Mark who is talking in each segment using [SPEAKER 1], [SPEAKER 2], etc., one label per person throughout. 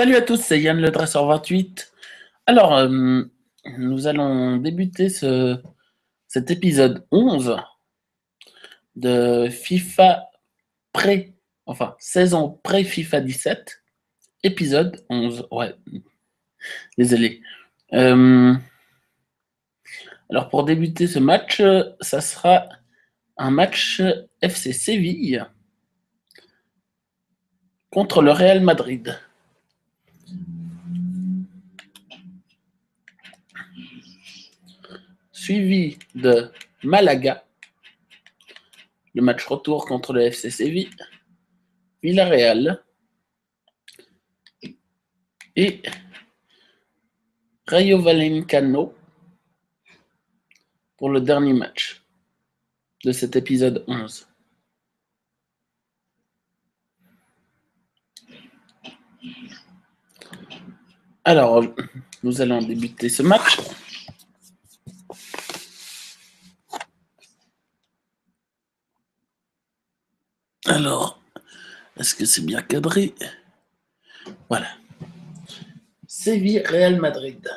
[SPEAKER 1] Salut à tous, c'est Yann le Dresseur 28. Alors, nous allons débuter cet épisode 11 de FIFA saison pré-FIFA 17, épisode 11. Ouais, désolé. Alors, pour débuter ce match, ça sera un match FC Séville contre le Real Madrid. Suivi de Malaga, le match retour contre le FC Séville, Villarreal et Rayo Vallecano pour le dernier match de cet épisode 11. Alors, nous allons débuter ce match. Alors, est-ce que c'est bien cadré? Voilà. Séville, Real Madrid.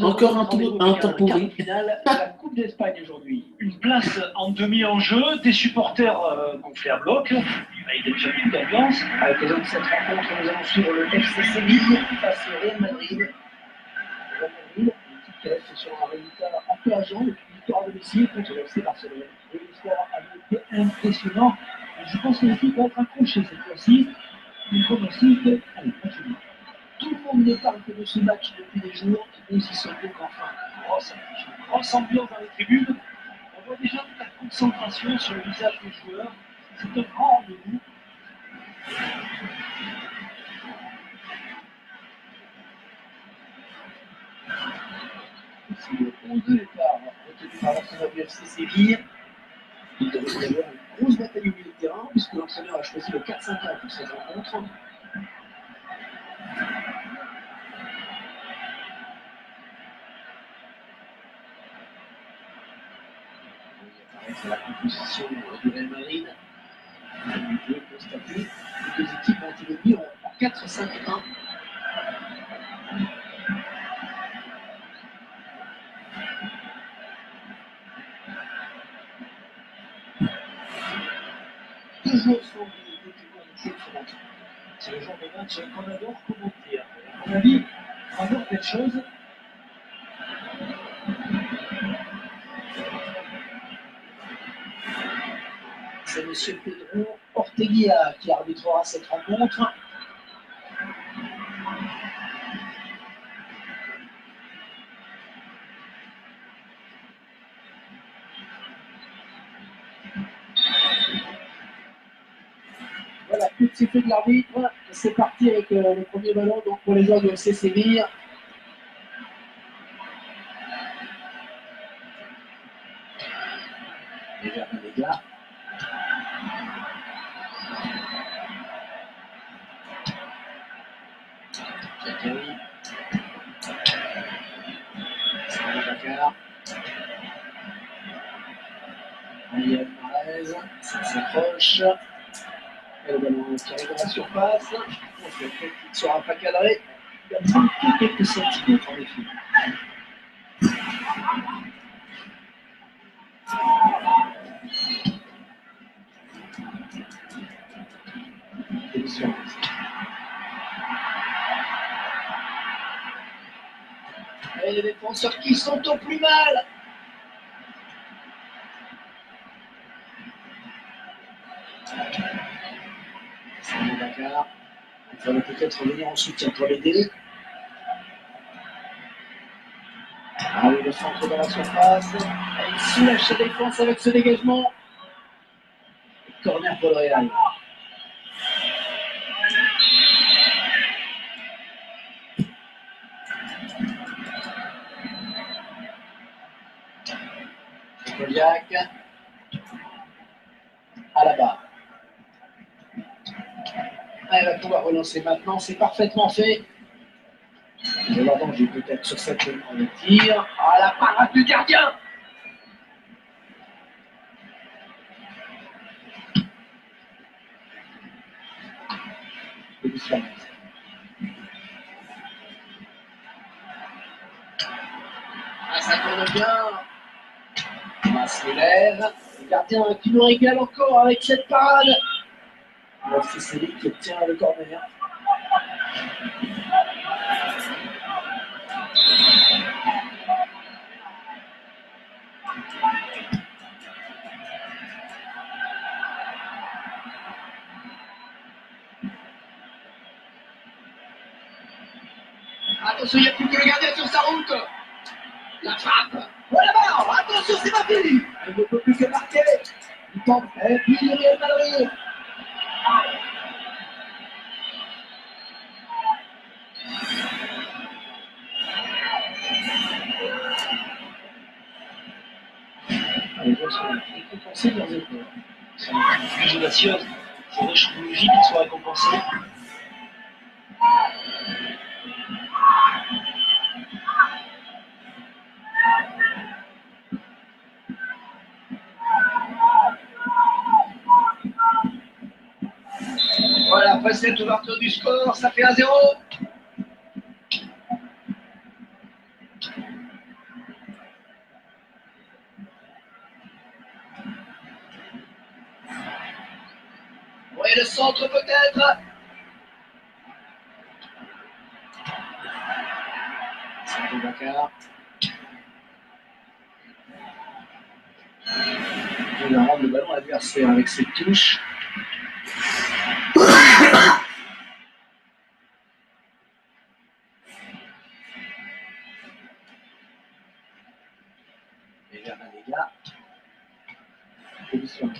[SPEAKER 1] Encore un temps pourri.
[SPEAKER 2] Finale de la Coupe d'Espagne aujourd'hui. Une place en demi en jeu, des supporters gonflés à bloc. Il y a déjà eu d'ambiance. À l'occasion de cette rencontre, nous allons suivre le FC Séville face au Real Madrid. Le Real Madrid, une équipe qui reste sur un résultat encourageant depuis une victoire à domicile contre le FC Barcelone. Et l'histoire a été impressionnant. Je pense que l'équipe va être accrochée cette fois-ci. Une pronostic, allez, continue. Tout le monde ne parle que de ce match depuis des jours, et nous y sommes donc enfin. Une grosse ambiance dans les tribunes. On voit déjà toute la concentration sur le visage des joueurs. C'est un grand rendez-vous. C'est le 11 de départ retenu par l'entraîneur du FC Séville. Il devrait y avoir une grosse bataille au milieu de terrain, puisque l'entraîneur a choisi le 4-5-1 pour cette rencontre. C'est la composition du Real Madrid. On peut constater que les deux équipes ont été mises en 4-5-1. Toujours sur des équipements exceptionnels. C'est le genre de match qu'on adore commenter. À mon avis, on adore quelque chose. C'est M. Pedro Ortega qui arbitrera cette rencontre. Voilà, coup de sifflet de l'arbitre. C'est parti avec le premier ballon donc pour les joueurs du FC Séville. Déjà, les gars. Zakari. Bakar. Riyad Mahrez. Ça s'approche. Et le ballon qui arrive à la surface. Il ne sera pas cadré. Il a manqué quelques centimètres en effet. Et les défenseurs qui sont au plus mal. Dakar. Il fallait peut-être venir en soutien pour l'aider. Ah oui, le centre dans la surface. Il soulage sa défense avec ce dégagement. Corner pour le Real. Koliak. À la barre. Elle va pouvoir relancer maintenant, c'est parfaitement fait. Le danger peut-être sur cette tir. Ah, la parade du gardien. Ah, ça tourne bien. Masqueler, le gardien qui nous régale encore avec cette parade. C'est lui qui obtient le corner. Attention, il n'y a plus que le gardien sur sa route. La frappe. Voilà, barre. Attention, c'est pas fini. Il ne peut plus que marquer. Il tente. Et puis il est Madrid. Les joueurs sont récompensés de leurs efforts. Ils sont plus audacieux. C'est logique qu'ils soient récompensés. Voilà, après cette ouverture du score, ça fait 1-0. Oui, le centre peut-être. C'est de Dakar. Il va rendre le ballon à l'adversaire avec ses touches. Et vers les gars. Position.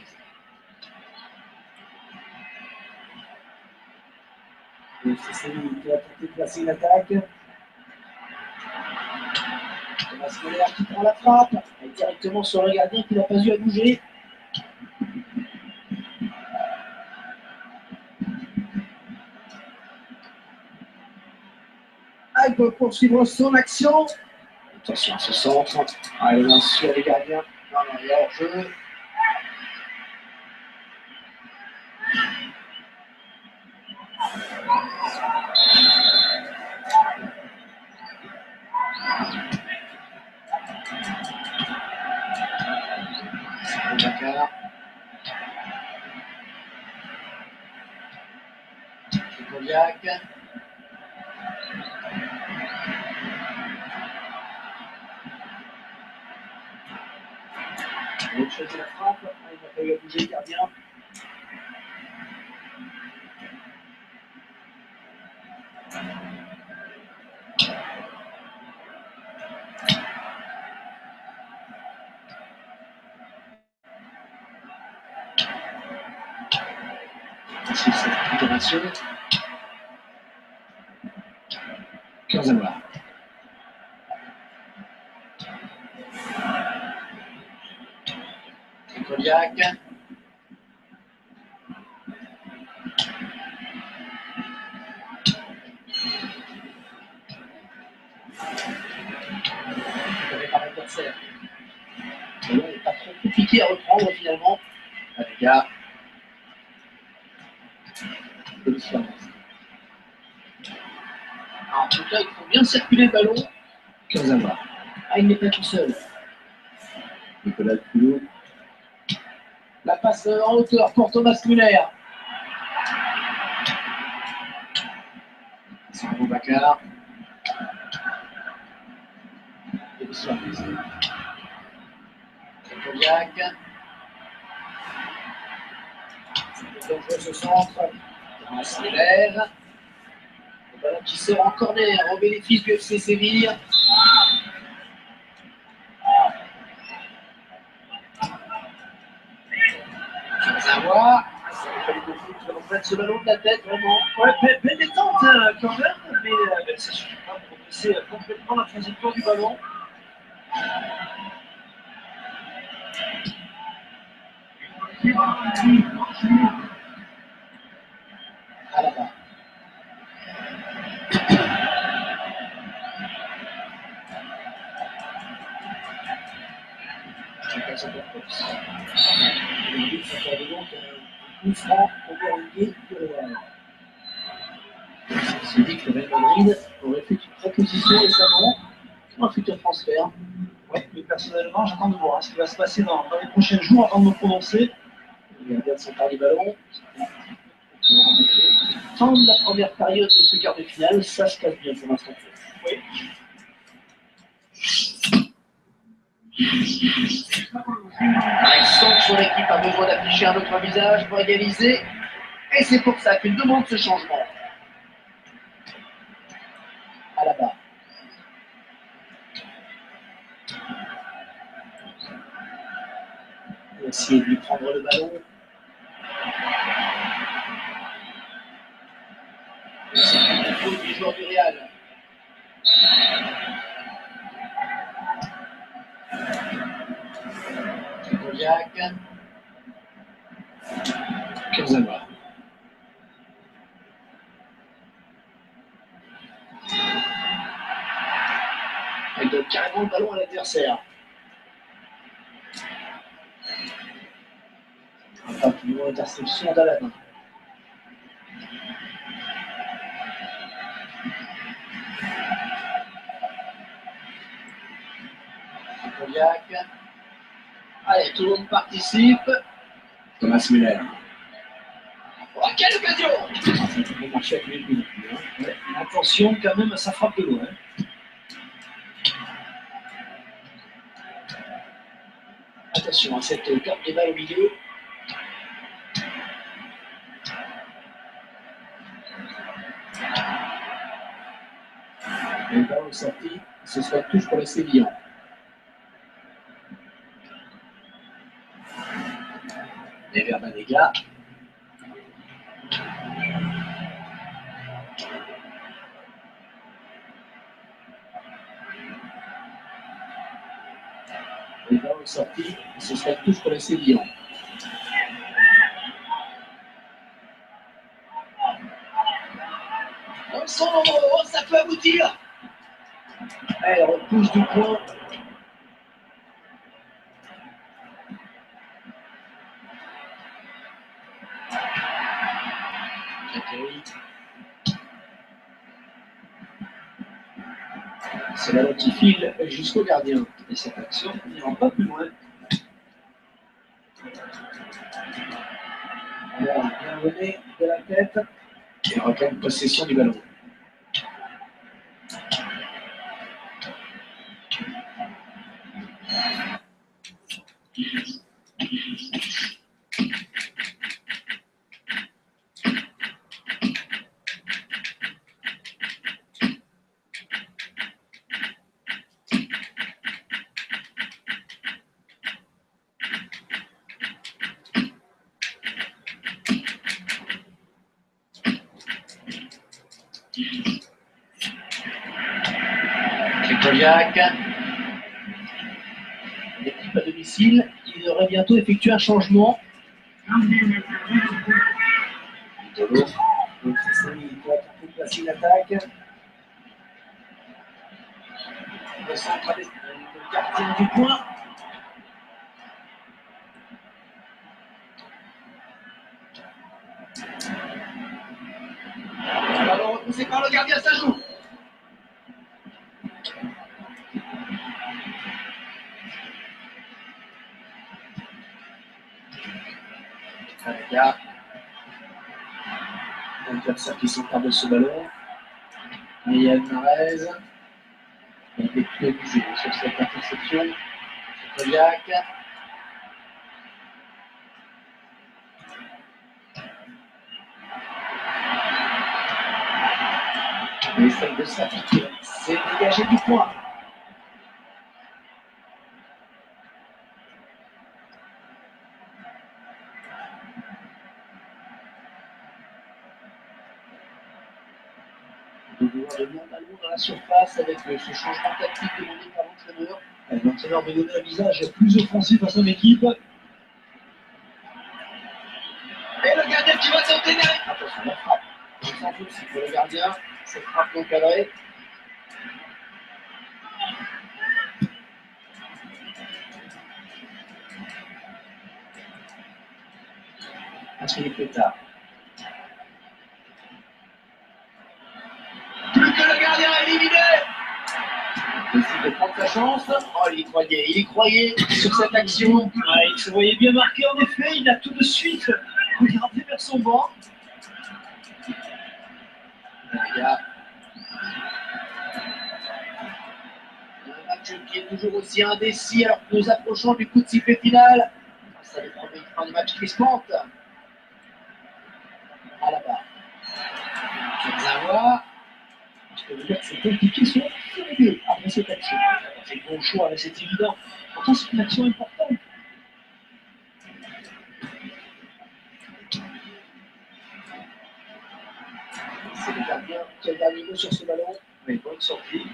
[SPEAKER 2] C'est celui qui a tenté de placer une attaque. Thomas Müller qui prend la frappe. Et directement sur le gardien qui n'a pas eu à bouger. Ah, il peut poursuivre son action. Attention à ce centre. Ah, il lance sur les gardiens. Non, il y a hors-jeu. C'est Dakar. C'est Koliak. L'autre chose de la frappe. Ah, il n'a pas eu à bouger le gardien. Sur cette récupération. 15 à voir. C'est Koliak. Par l'adversaire. Le ballon n'est pas trop compliqué à reprendre finalement. Ah, les gars. En tout cas, il faut bien circuler le ballon. 15 à voir. Ah, il n'est pas tout seul. Nicolas Coulot. La passe en hauteur pour Thomas Müller. C'est Bakar. Et le soir. C'est Koliak. C'est dangereux ce centre. Masmeler. Le ballon qui sort en corner au bénéfice du FC Séville. Kurzawa. Ça n'a pas eu beaucoup de remettre ce ballon de la tête, vraiment. Ouais, belle détente quand même, mais ça suffit pas pour baisser complètement la trajectoire du ballon. À la barre. Un coup franc pour Berlinguer de Real. Il se dit que le Real Madrid aurait fait une proposition récemment pour un futur transfert. Oui, mais personnellement, j'attends de voir ce qui va se passer dans les prochains jours avant de me prononcer. Il regarde son quart du ballon. Fin de la première période de ce quart de finale, ça se passe bien pour l'instant. Oui. Il sent que son équipe a besoin d'afficher un autre visage pour égaliser. Et c'est pour ça qu'il demande ce changement. À la barre. Il va essayer de lui prendre le ballon. C'est une faute du joueur du Real. Kodiak. Kurzawa. Elle donne carrément le ballon à l'adversaire. Enfin, plus loin, interception d'Aladin. Kodiak. Allez, tout le monde participe. Thomas Müller. Oh, quelle occasion! Ça peut marcher avec les coups. Ouais, attention quand même, ça frappe de loin. Attention à cette carte de balle au milieu. Le ballon est sorti, ce sera touche pour les Sévillans. Et vers Banega. Le ballon est sorti, ce sera touche pour les Sévillans. Dans son endroit, ça peut aboutir. Elle repousse du point. C'est ballon qui file jusqu'au gardien. Et cette action n'ira pas plus loin. Alors, bien mené de la tête. Et reprend possession du ballon. Kodiak. L'équipe à domicile qui devrait bientôt effectuer un changement. Tolo. Donc c'est ça, il doit placer l'attaque. Le centre le gardien du point. Le ballon repoussé par le gardien, ça joue. Alaga. L'adversaire qui s'empare de ce ballon. Yann Marez. Il était plus abusé sur cette interception. Kodiak. Il essaye de s'appliquer. C'est dégagé du point. De vouloir donner un ballon dans la surface avec ce changement tactique demandé par l'entraîneur. L'entraîneur veut donner un visage plus offensif à son équipe. Et le gardien qui va tenter derrière. Attention, la frappe. On s'en fout aussi pour le gardien. Cette frappe non cadrée. Patrick Pétard. Plus que le gardien éliminé. Il décide de prendre sa chance. Oh, il y croyait sur cette action. Ouais, il se voyait bien marqué, en effet. Il a tout de suite regardé vers son banc. Il y a un match qui est toujours aussi indécis alors que nous approchons du coup de sifflet final. Ça dépend de fin de match crispante. À la barre. Kurzawa. Je peux vous dire que c'est compliqué, soit furieux après cette action. C'est le bon choix, c'est évident. Pourtant, c'est une action importante. C'est le gardien qui a le dernier mot sur ce ballon. Mais bonne sortie.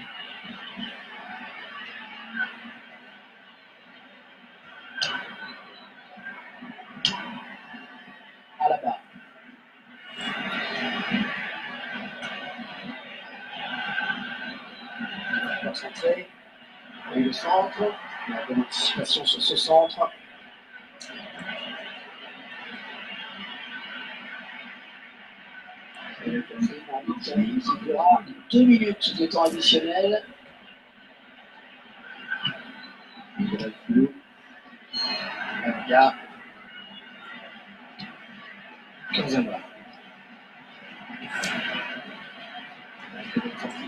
[SPEAKER 2] À la barre. Concentré. Et le centre. La bonne anticipation sur ce centre. Et le passé par l'Italie qui durera 2 minutes de temps additionnel. Nicolas Fulot. Gardien. Kurzawa.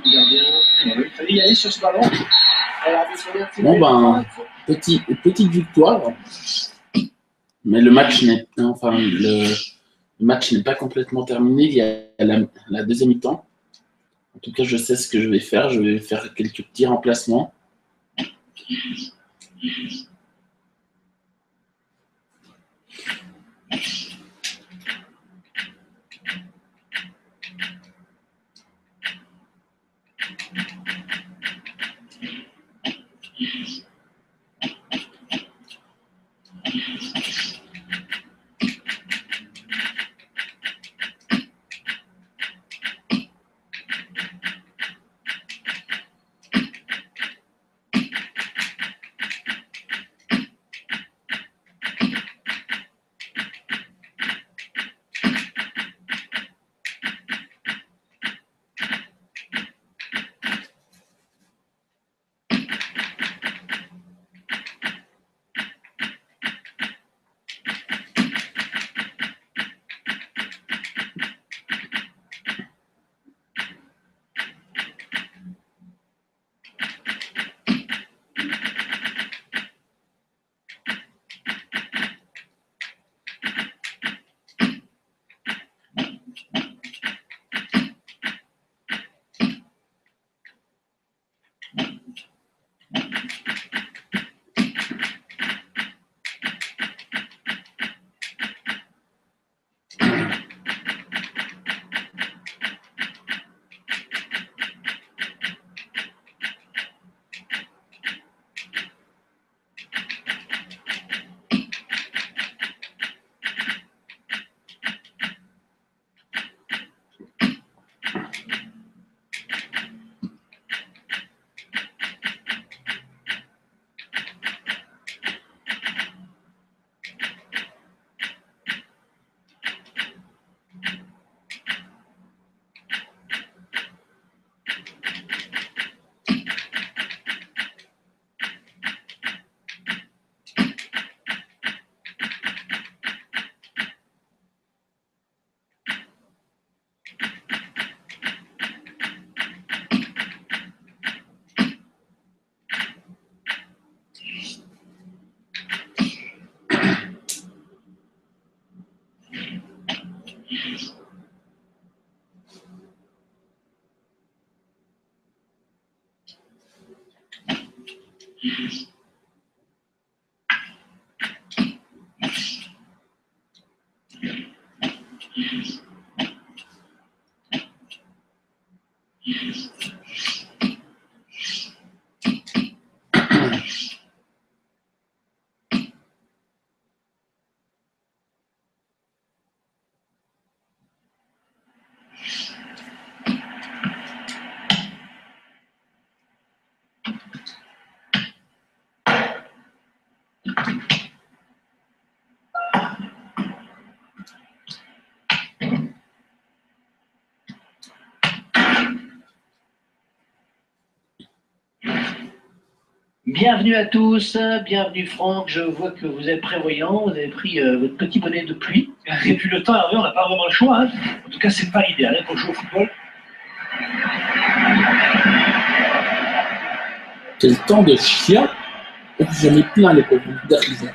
[SPEAKER 2] Il fallait y aller sur ce ballon.
[SPEAKER 1] Bon ben, petite victoire, mais le match n'est pas complètement terminé. Il y a la deuxième mi-temps. En tout cas, je sais ce que je vais faire. Je vais faire quelques petits remplacements.
[SPEAKER 2] Bienvenue à tous, bienvenue Franck, je vois que vous êtes prévoyant, vous avez pris votre petit bonnet de pluie. Et puis le temps est arrivé, on n'a pas vraiment le choix. Hein. En tout cas, c'est pas idéal pour jouer au football.
[SPEAKER 1] Quel temps de chien! J'en ai plein les pauvres d'arriver.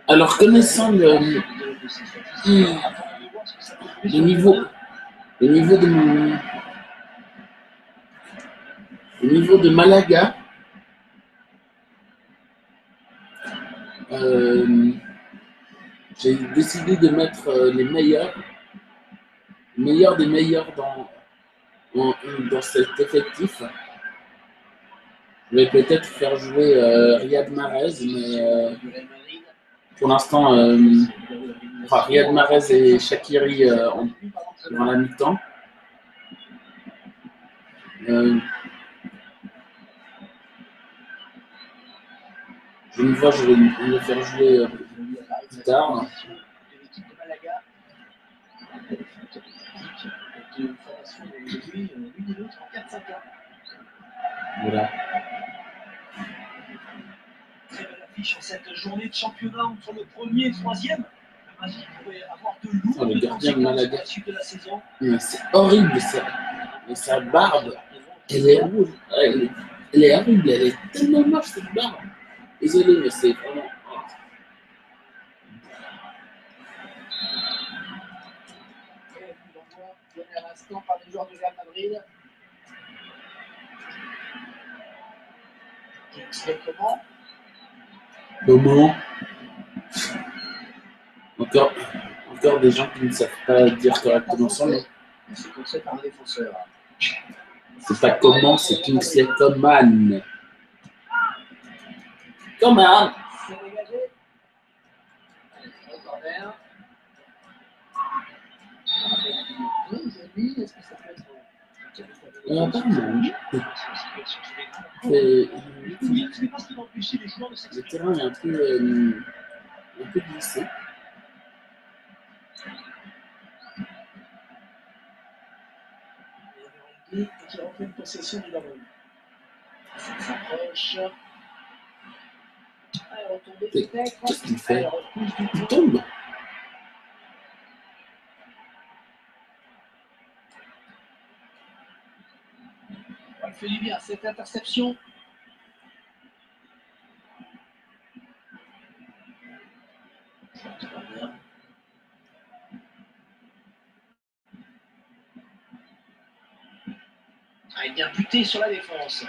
[SPEAKER 1] Alors, connaissant le niveau de Malaga, j'ai décidé de mettre les meilleurs des meilleurs dans cet effectif. Je vais peut-être faire jouer Riyad Mahrez, mais pour l'instant, Riyad Mahrez et Shaqiri durant la mi-temps. Je me vois, je vais le faire jouer plus tard. Voilà.
[SPEAKER 2] Très belle affiche en cette journée de championnat entre le premier et le troisième. Le match qui pourrait avoir de lourdes conséquences à la suite de la saison.
[SPEAKER 1] C'est horrible ça. Et sa barbe, elle est rouge. Elle est horrible, elle est tellement moche cette barbe. Désolé, mais c'est vraiment.
[SPEAKER 2] Donné à l'instant par les joueurs du Real Madrid. C'est comment?
[SPEAKER 1] Encore des gens qui ne savent pas dire correctement son nom.
[SPEAKER 2] C'est conseillé par un défenseur.
[SPEAKER 1] C'est pas comment, c'est Kingsley Coman. Coman.
[SPEAKER 2] C'est dégagé. Corner. Est-ce que ça peut être
[SPEAKER 1] le terrain est un peu glissé.
[SPEAKER 2] Et qui reprenne possession du ballon. Ça s'approche.
[SPEAKER 1] Qu'est-ce qu'il fait? Il tombe.
[SPEAKER 2] Il fait du bien, cette interception. Il est bien buté sur la défense.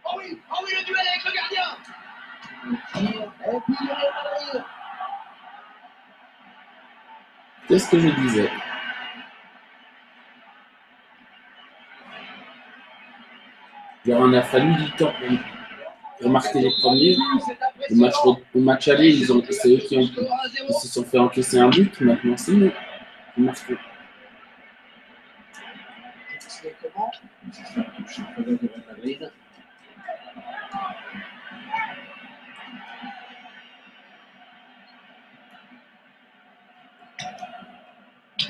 [SPEAKER 2] Oh oui, le duel avec le gardien. Et puis il est.
[SPEAKER 1] Qu'est-ce que je disais? Il en a fallu du temps pour marquer les premiers. Au match aller, c'est eux qui se sont fait encaisser un but. Maintenant, c'est nous qui marquons.
[SPEAKER 2] C'est comment? Ça touche en faveur du Real Madrid.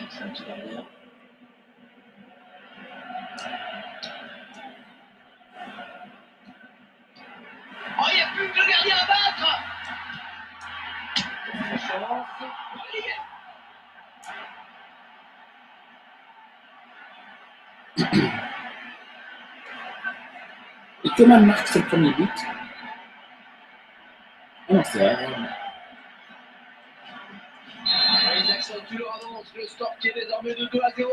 [SPEAKER 2] Ça va bien. Oh, il n'y a plus que le gardien à battre.
[SPEAKER 1] Et Coman marque son premier but. Ah non, c'est
[SPEAKER 2] Ils accentuent leur avance, le score qui est désormais de 2-0.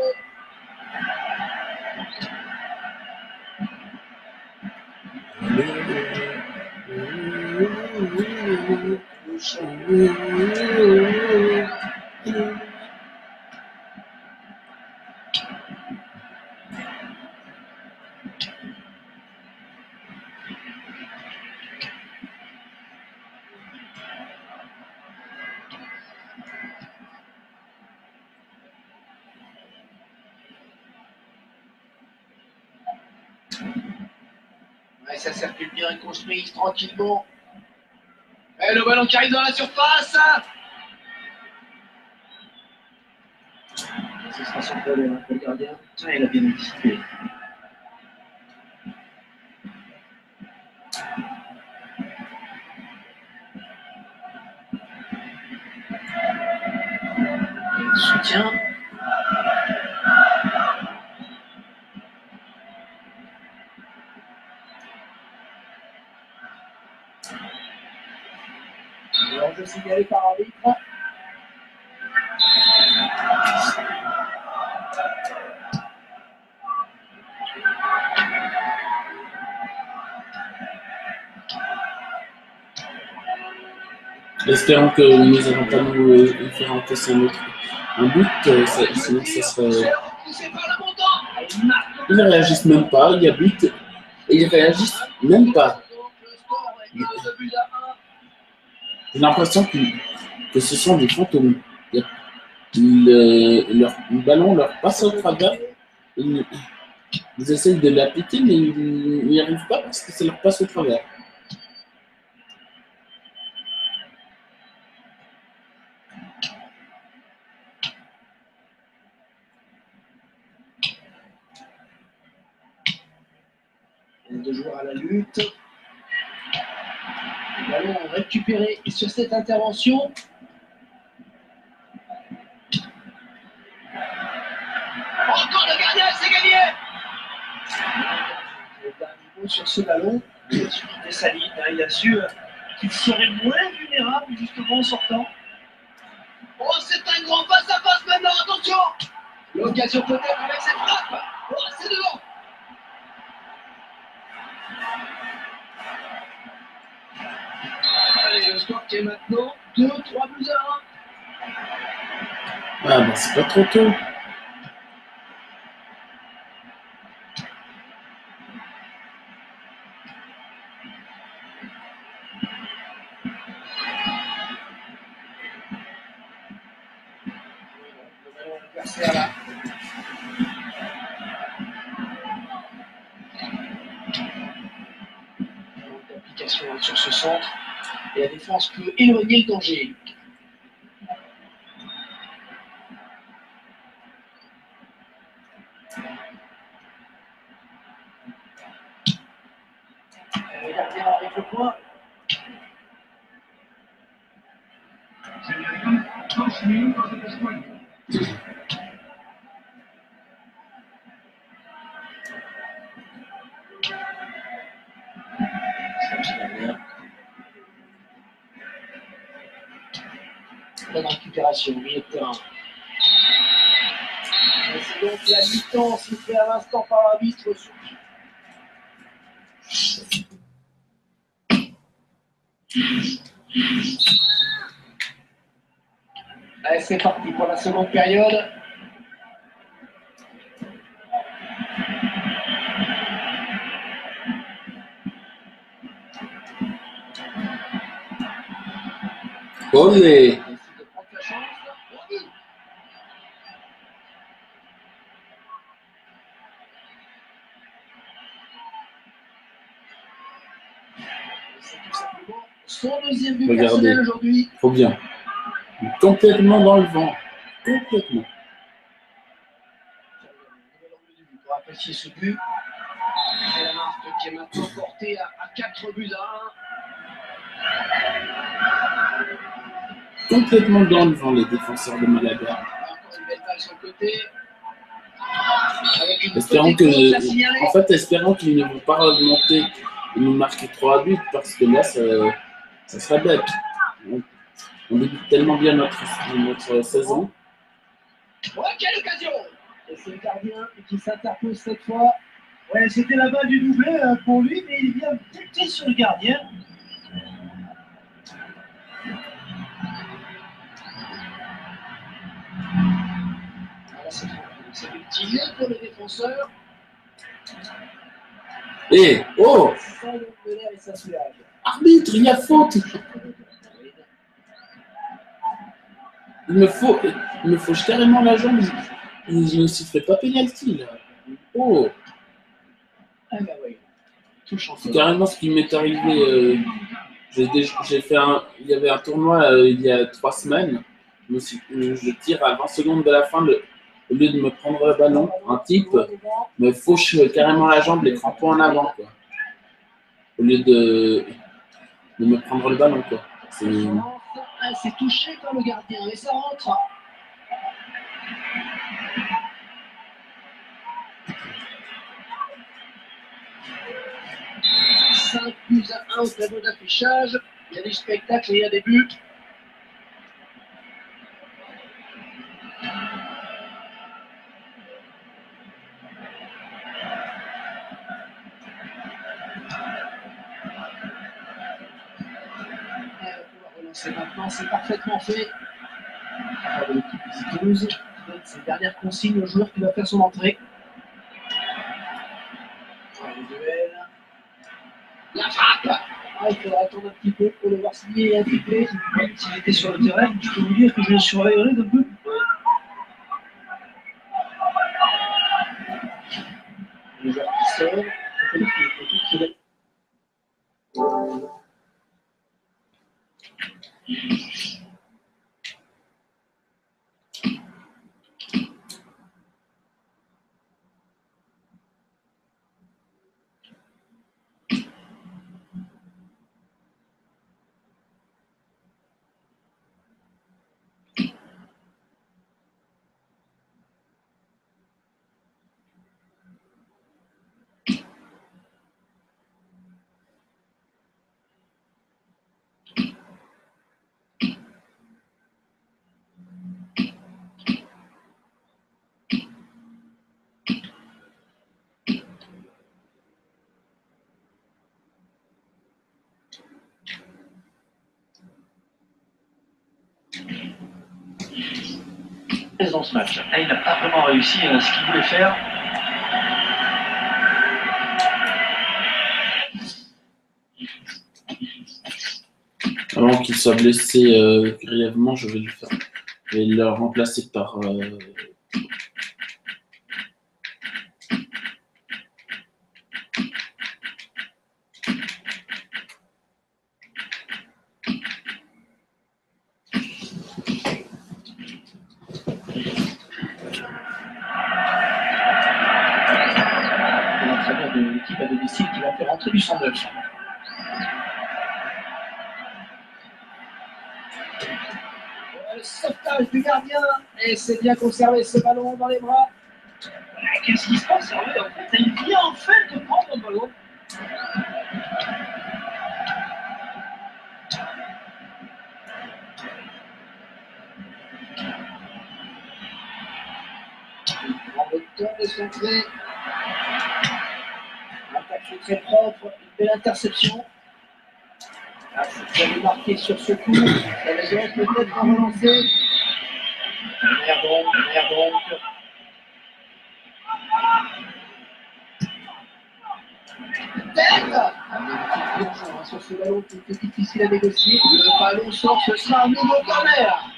[SPEAKER 2] Ouais, ça circule bien, ils construisent tranquillement. Et le ballon qui arrive dans la surface. Ce sera son problème, le gardien. Ouais, il a bien anticipé. Soutien. Alors, je signalé par arbitre.
[SPEAKER 1] Espérons que nous n'allons pas nous faire encaisser un but, sinon ça serait. Ils ne réagissent même pas, il y a but, et ils réagissent même pas. J'ai l'impression que ce sont des fantômes. Le ballon leur passe au travers, ils essayent de l'appliquer, mais ils n'y arrivent pas parce que ça leur passe au travers.
[SPEAKER 2] Deux joueurs à la lutte. Le ballon récupéré sur cette intervention. Encore le gardien, c'est gagné. Le dernier mot sur ce ballon. Il a su quitter sa ligne. Il a su qu'il serait moins vulnérable justement en sortant. Oh, c'est un grand face-à-face maintenant, attention. L'occasion peut-être avec cette frappe. Oh, c'est devant. Allez, le score qui est maintenant 2-3 buts à 1.
[SPEAKER 1] Ah, ben c'est pas trop tôt.
[SPEAKER 2] Le ballon est placé à la. D'application sur ce centre. Et la défense peut éloigner le danger. Le gardien avec le point. Bonne récupération, milieu de terrain. C'est donc la mi-temps sifflée à l'instant par l'arbitre. Allez, c'est parti pour la seconde période.
[SPEAKER 1] Olé!
[SPEAKER 2] C'est tout simplement son deuxième but personnel aujourd'hui.
[SPEAKER 1] Trop bien. Complètement dans le vent. Complètement.
[SPEAKER 2] Pour apprécier ce but. C'est la marque qui est maintenant portée à 4 buts à 1.
[SPEAKER 1] Complètement dans le vent, les défenseurs de Malaga.
[SPEAKER 2] Encore une belle balle sur le côté.
[SPEAKER 1] Espérons qu'ils ne vont pas remonter et nous marquer 3 buts parce que là, ça serait bête. On débute tellement bien notre saison.
[SPEAKER 2] Ouais, quelle occasion! Et c'est le gardien qui s'interpose cette fois. Ouais, c'était la balle du doublé pour lui, mais il vient buter sur le gardien. C'est utile pour le défenseur.
[SPEAKER 1] Et oh! Arbitre, il y a faute! Il me faut carrément la jambe. Il ne siffle pas pénalty là. Oh!
[SPEAKER 2] Ah bah oui.
[SPEAKER 1] C'est carrément ce qui m'est arrivé. J'ai fait il y avait un tournoi il y a 3 semaines. Je tire à 20 secondes de la fin. Au lieu de me prendre le ballon, un type me fauche carrément la jambe, les crampons en avant, quoi. Au lieu de me prendre le ballon, quoi.
[SPEAKER 2] C'est touché par le gardien et ça rentre. « 5-1 au tableau d'affichage. Il y a du spectacle et il y a des buts. Maintenant, c'est parfaitement fait. De l'équipe de Toulouse qui donne ses dernières consignes au joueur qui va faire son entrée. Le duel. La frappe! Il faudra attendre un petit peu pour le voir signer et intégrer. Même s'il était sur le terrain, je peux vous dire que je le surveillerai d'un peu. Le joueur qui sort, dans ce match. Et il n'a pas vraiment réussi ce qu'il voulait faire.
[SPEAKER 1] Avant qu'il soit blessé grièvement, je vais le faire. Je vais le remplacer par.
[SPEAKER 2] L'entraîneur de l'équipe à domicile qui va faire entrer du 109. Le sauvetage du gardien et c'est bien conservé ce ballon dans les bras. Qu'est-ce qui se passe en fait? Il vient en fait de prendre le ballon. Il prend le temps de centrer. L'attaque très propre, une belle interception. Ah, vous avez marqué sur ce coup, ça les aurait peut-être en relancer. Première donc. Tête sur ce ballon qui était difficile à négocier. Le ballon sort, ce sera un nouveau corner.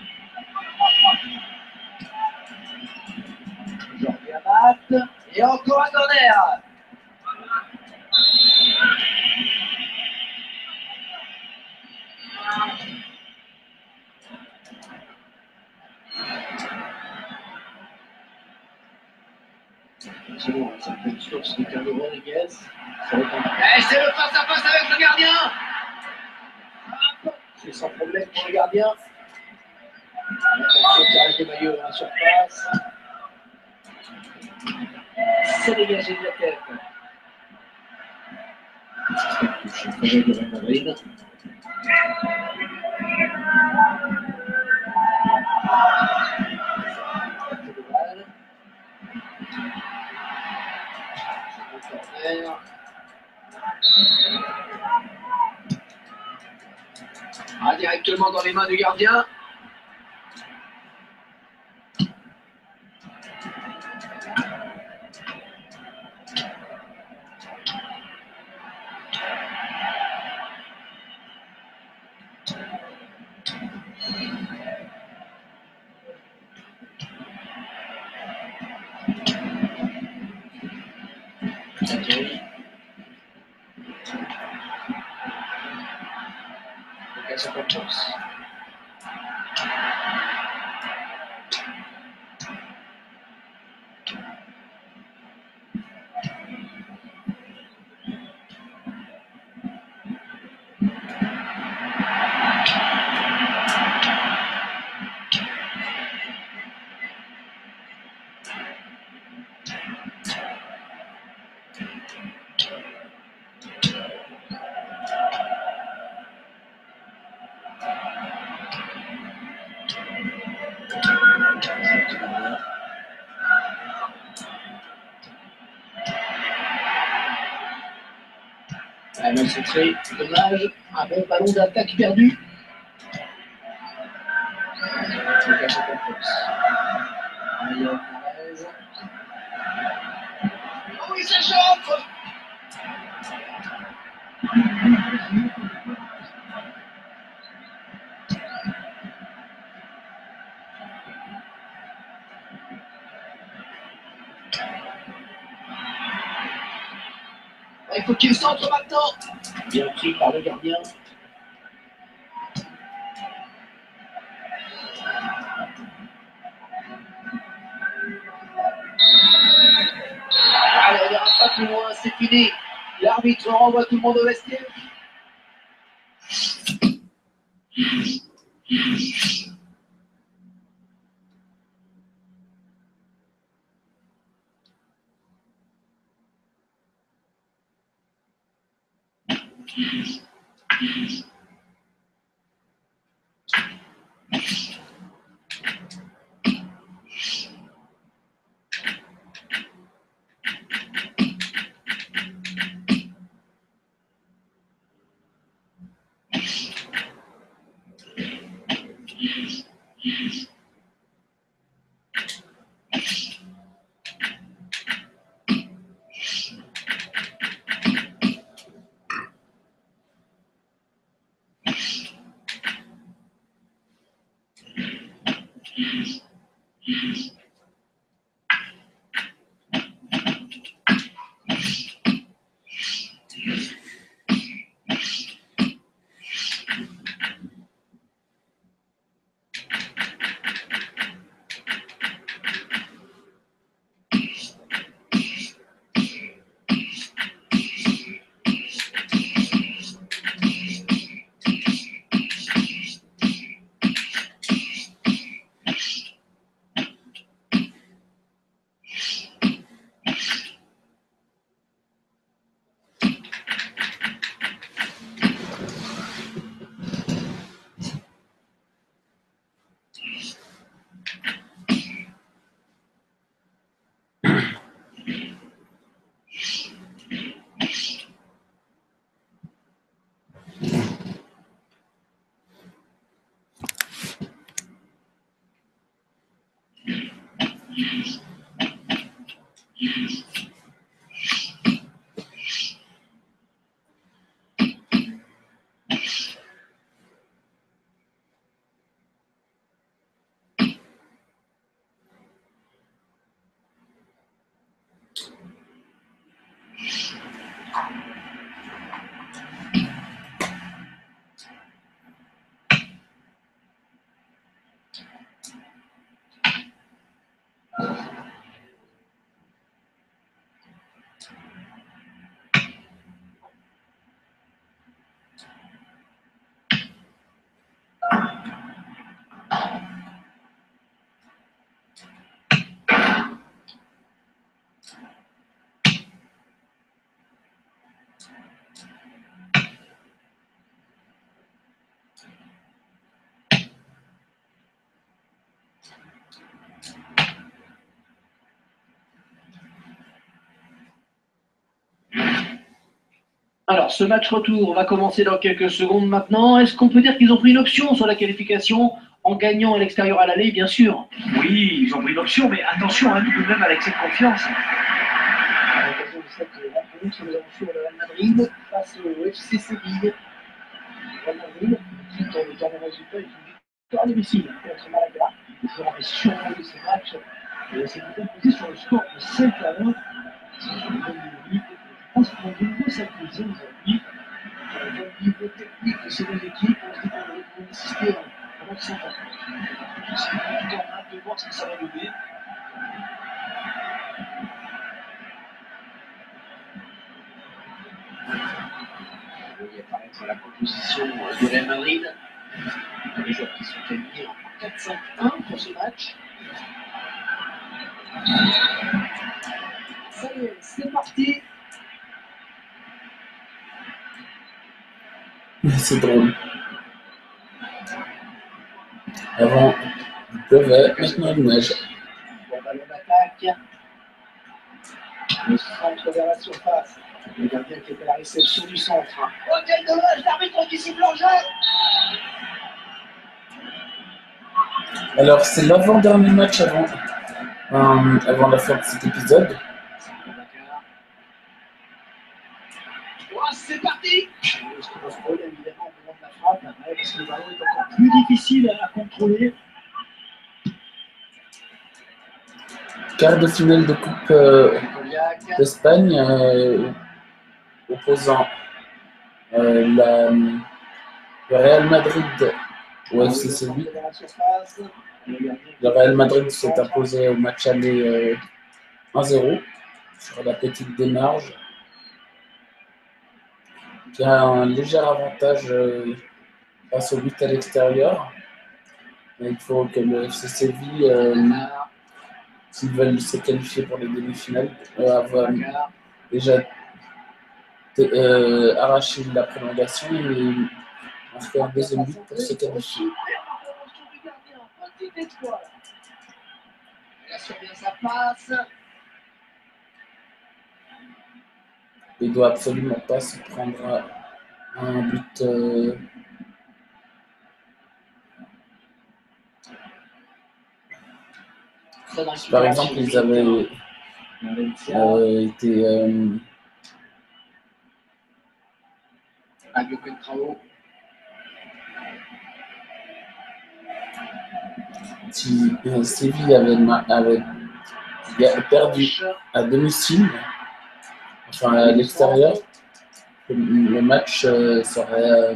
[SPEAKER 2] Jordi Amat. Et encore un corner. C'est bon, ça fait une source de Carlo Rodriguez. C'est le face-à-face avec le gardien. C'est sans problème pour le gardien. Attention, tirage de maillot dans la surface. C'est dégagé de la tête. C'est très bien de Real Madrid. Directement dans les mains du gardien. Occasion pour tous. Mal centré, dommage. Un bon ballon d'attaque perdu. Occasion pour tous. Oh, il s'échappe. Il faut qu'il centre maintenant. Bien pris par le gardien. Allez, il n'ira pas plus loin, c'est fini. L'arbitre renvoie tout le monde au vestiaire. Alors, ce match retour va commencer dans quelques secondes maintenant. Est-ce qu'on peut dire qu'ils ont pris une option sur la qualification en gagnant à l'extérieur à l'aller, bien sûr? Oui, ils ont pris une option, mais attention, hein, tout de même à l'excès de confiance. À l'occasion de cette rencontre, nous avons sur le Real Madrid face au FC Séville. Le Real Madrid, qui dans le dernier résultat, est une victoire à domicile contre Malaga. Le joueur avait survolé ce match et s'est composé sur le score de 5-1. C'est une bonne dynamique. Je pense qu'on va nouveau s'accuser aujourd'hui. Dans le niveau technique de ces deux équipes, on se dit qu'on va insister pendant 5 ans. C'est tout en hâte de voir ce que ça va donner. Vous voyez apparaître la composition de Real Madrid. Les joueurs qui sont alignés en 4-5-1 pour ce match. Ça y est, c'est parti.
[SPEAKER 1] C'est drôle. Avant, il pleuvait, maintenant il neige.
[SPEAKER 2] Bon ballon d'attaque. Le centre vers la surface. Le gardien qui est à la réception du centre. Oh, quel dommage, l'arbitre qui siffle en jeu.
[SPEAKER 1] Alors, c'est l'avant-dernier match avant la fin de cet épisode.
[SPEAKER 2] Oh, c'est parti. Le problème, évidemment, au moment de la frappe, parce que le ballon est encore plus difficile à contrôler.
[SPEAKER 1] Quart de finale de Coupe d'Espagne opposant le Real Madrid au FC Séville. Le Real Madrid s'est imposé au match aller 1-0 sur la petite démarche, qui a un léger avantage face au but à l'extérieur. Il faut que le FC Séville, s'ils veulent se qualifier pour les demi-finales, avoir déjà arraché la prolongation et marquer un deuxième but pour se qualifier. Il ne doit absolument pas se prendre un but. Par exemple, ils avaient été si Séville avait perdu à domicile, enfin à l'extérieur, le match serait.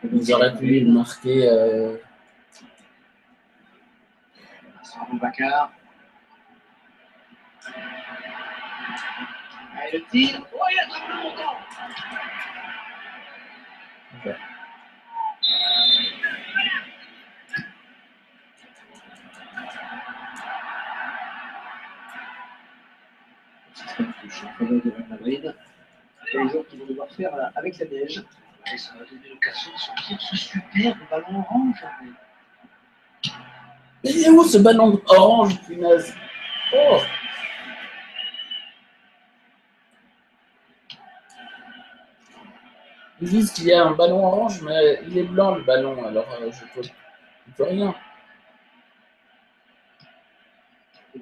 [SPEAKER 1] Ils auraient pu marquer.
[SPEAKER 2] Boubacar. Allez, le tir. Oh, il attrape le montant.
[SPEAKER 1] Okay.
[SPEAKER 2] Système touche en faveur de Real Madrid. Les joueurs qui vont devoir faire avec la neige. Et ça va donner l'occasion de sortir ce superbe ballon orange.
[SPEAKER 1] Mais il est où ce ballon orange, punaise? Oh! Ils disent qu'il y a un ballon orange, mais il est blanc le ballon, alors je peux rien.
[SPEAKER 2] Et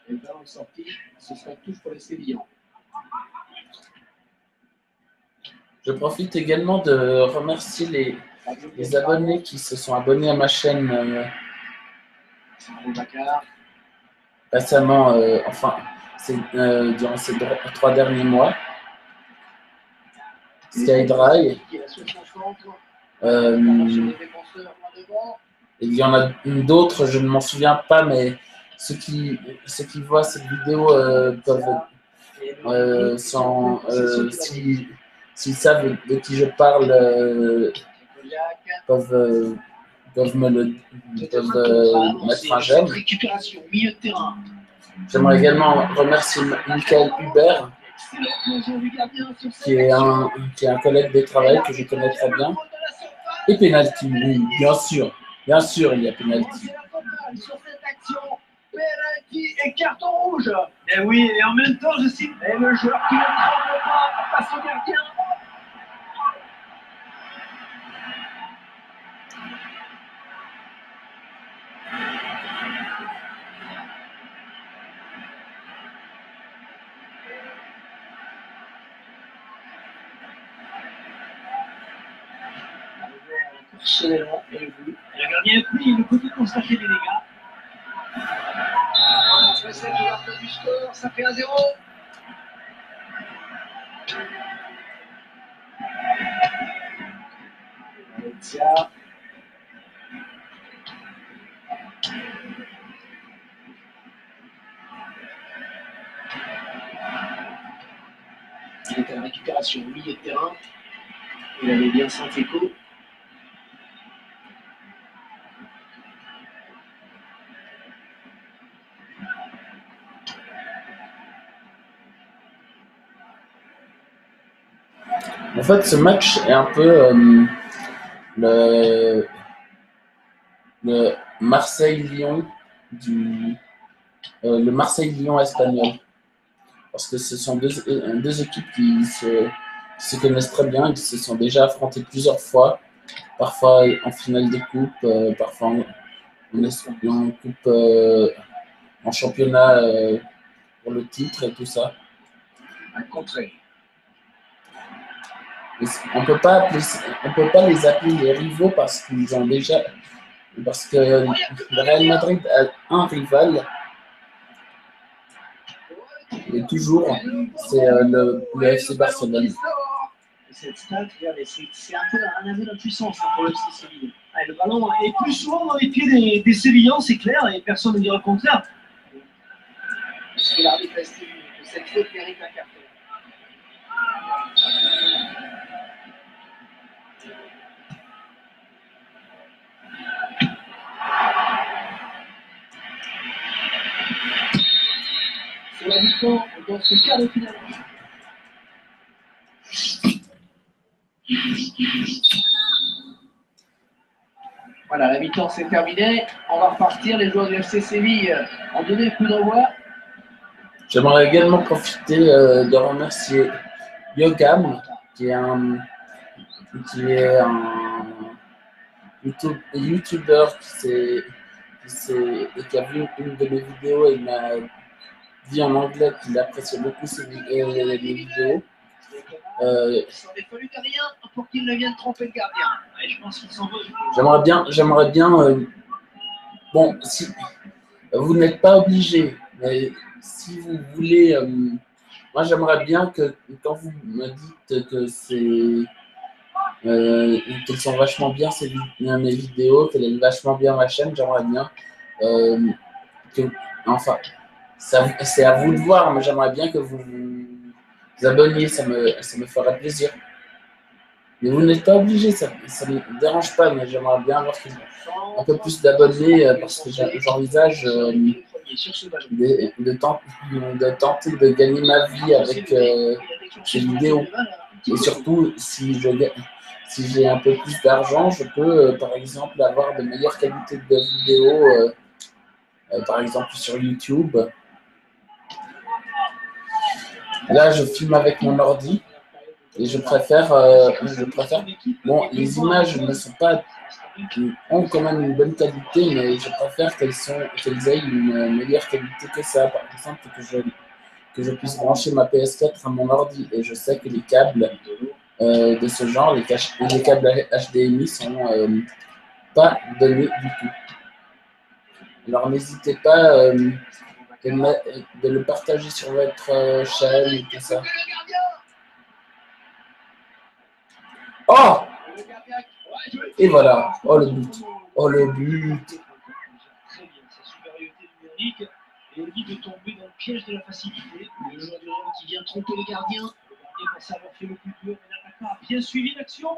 [SPEAKER 2] le ballon est sorti, ce sera une touche pour les Sévillans.
[SPEAKER 1] Je profite également de remercier les abonnés qui se sont abonnés à ma chaîne récemment, durant ces 3 derniers mois. SkyDry. Il y en a d'autres, je ne m'en souviens pas, mais ceux qui voient cette vidéo peuvent, s'ils savent de qui je parle, peuvent mettre un j'aime. J'aimerais également remercier Michael Hubert, qui est un collègue de travail que je connais très bien. Et penalty, oui, bien sûr, il y a penalty.
[SPEAKER 2] Penalty et carton rouge. Et oui, et en même temps, je cite, et le joueur qui ne tremble pas face au gardien. Personnellement, et le gardien a pris, il ne peut que constater les dégâts. Après cette ouverture du score, ça fait 1-0. Valencia. Il était en récupération au milieu de terrain. Il avait bien Santeco.
[SPEAKER 1] En fait, ce match est un peu le Marseille-Lyon le Marseille-Lyon espagnol. Parce que ce sont deux équipes qui se connaissent très bien, qui se sont déjà affrontées plusieurs fois, parfois en finale des coupes, parfois en coupe, en championnat pour le titre et tout ça.
[SPEAKER 2] À contrer.
[SPEAKER 1] On peut pas les appeler les rivaux parce que le Real Madrid a un rival et toujours c'est le FC Barcelone.
[SPEAKER 2] Cette stat, c'est un peu un aveu d'impuissance pour le FC Séville. Le ballon est plus souvent dans les pieds des Sévillans, c'est clair, et personne ne dira le contraire. Est-ce que l'arbitre estime que cette faute mérite un carton? C'est la victoire dans ce quart de finale. Voilà, la mi-temps c'est terminé. On va repartir. Les joueurs du FC Séville ont donné le coup d'envoi.
[SPEAKER 1] J'aimerais également profiter de remercier Yogam, qui est un YouTuber qui a vu une de mes vidéos et m'a dit en anglais qu'il appréciait beaucoup mes vidéos.
[SPEAKER 2] Il s'en est fallu de rien pour qu'il ne vienne tromper le gardien. Et je pense qu'il s'en veut.
[SPEAKER 1] J'aimerais bien bon, si vous n'êtes pas obligé, mais si vous voulez, moi j'aimerais bien que quand vous me dites que qu'elles sont vachement bien mes vidéos, qu'elles aiment vachement bien ma chaîne, j'aimerais bien enfin, c'est à vous de voir, mais j'aimerais bien que vous vous abonniez, ça me ferait plaisir. Mais vous n'êtes pas obligé, ça ne me dérange pas, mais j'aimerais bien avoir un peu plus d'abonnés parce que j'envisage de tenter de gagner ma vie avec ces vidéos. Et surtout, si j'ai un peu plus d'argent, je peux par exemple avoir de meilleures qualités de vidéos, par exemple sur YouTube. Là, je filme avec mon ordi. Et je préfère, bon, les images ont quand même une bonne qualité, mais je préfère qu'elles aient une meilleure qualité que ça. Par exemple, que je puisse brancher ma PS4 à mon ordi. Et je sais que les câbles de ce genre, les câbles HDMI sont pas donnés du tout. Alors n'hésitez pas de le partager sur votre chaîne et tout ça. Oh! Et voilà. Oh le but. Oh le but.
[SPEAKER 2] Très bien, sa supériorité numérique et évite de tomber dans le piège de la facilité. Le joueur du Real qui vient tromper les gardiens. Le gardien pense avoir fait le plus dur, mais l'attaquant a bien suivi l'action.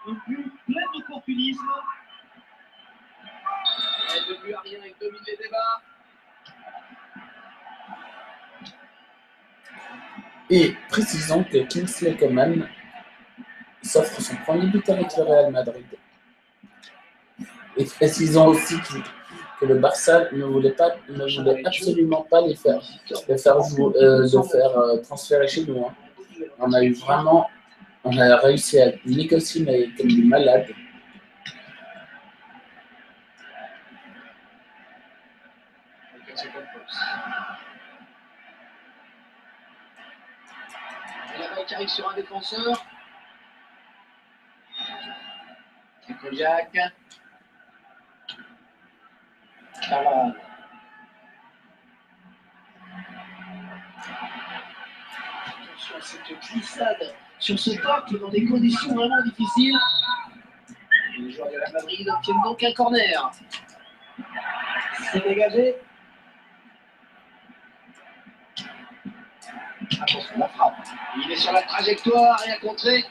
[SPEAKER 2] Un but plein d'opportunisme. De but à rien, il domine les débats.
[SPEAKER 1] Et précisons que Kingsley Coman s'offre son premier but avec le Real Madrid. Et précisons aussi que que le Barça ne voulait absolument pas les faire transférer chez nous. Hein. On a réussi à négocier mais comme des malades.
[SPEAKER 2] Et la balle qui arrive sur un défenseur. C'est Kodiak. Cavale. Attention à cette glissade sur ce tacle dans des conditions vraiment difficiles. Les joueurs de la Madrid obtiennent donc un corner. C'est dégagé. Attention, la frappe. Il est sur la trajectoire et à contrer.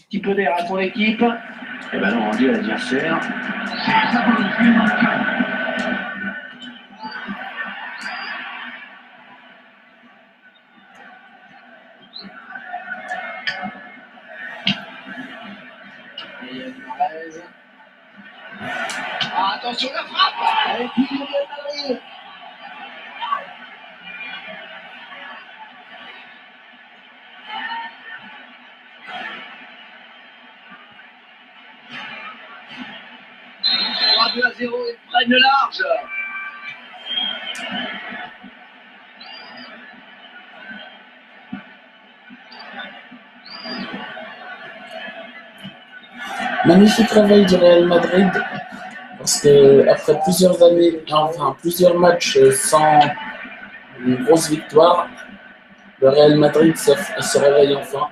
[SPEAKER 2] Petit peu d'air pour l'équipe. Et ben non, on dit à l'adversaire. Ah, attention la frappe. Et puis il vient de Madrid. À 0, ils prennent le large.
[SPEAKER 1] Magnifique réveil du Real Madrid parce que après plusieurs matchs sans une grosse victoire, le Real Madrid se réveille enfin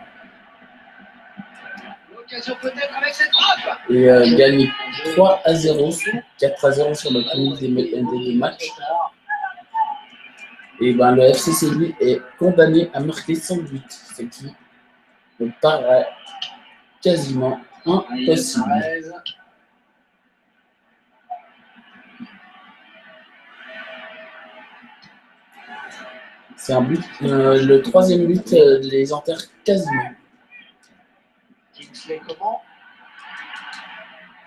[SPEAKER 2] L'occasion peut-être avec cette frappe.
[SPEAKER 1] et gagne 3-0, 4-0 sur le premier des deux matchs. Et ben, le FC Séville est condamné à marquer 100 buts, ce qui me paraît quasiment impossible. C'est un but, le troisième but les enterre quasiment.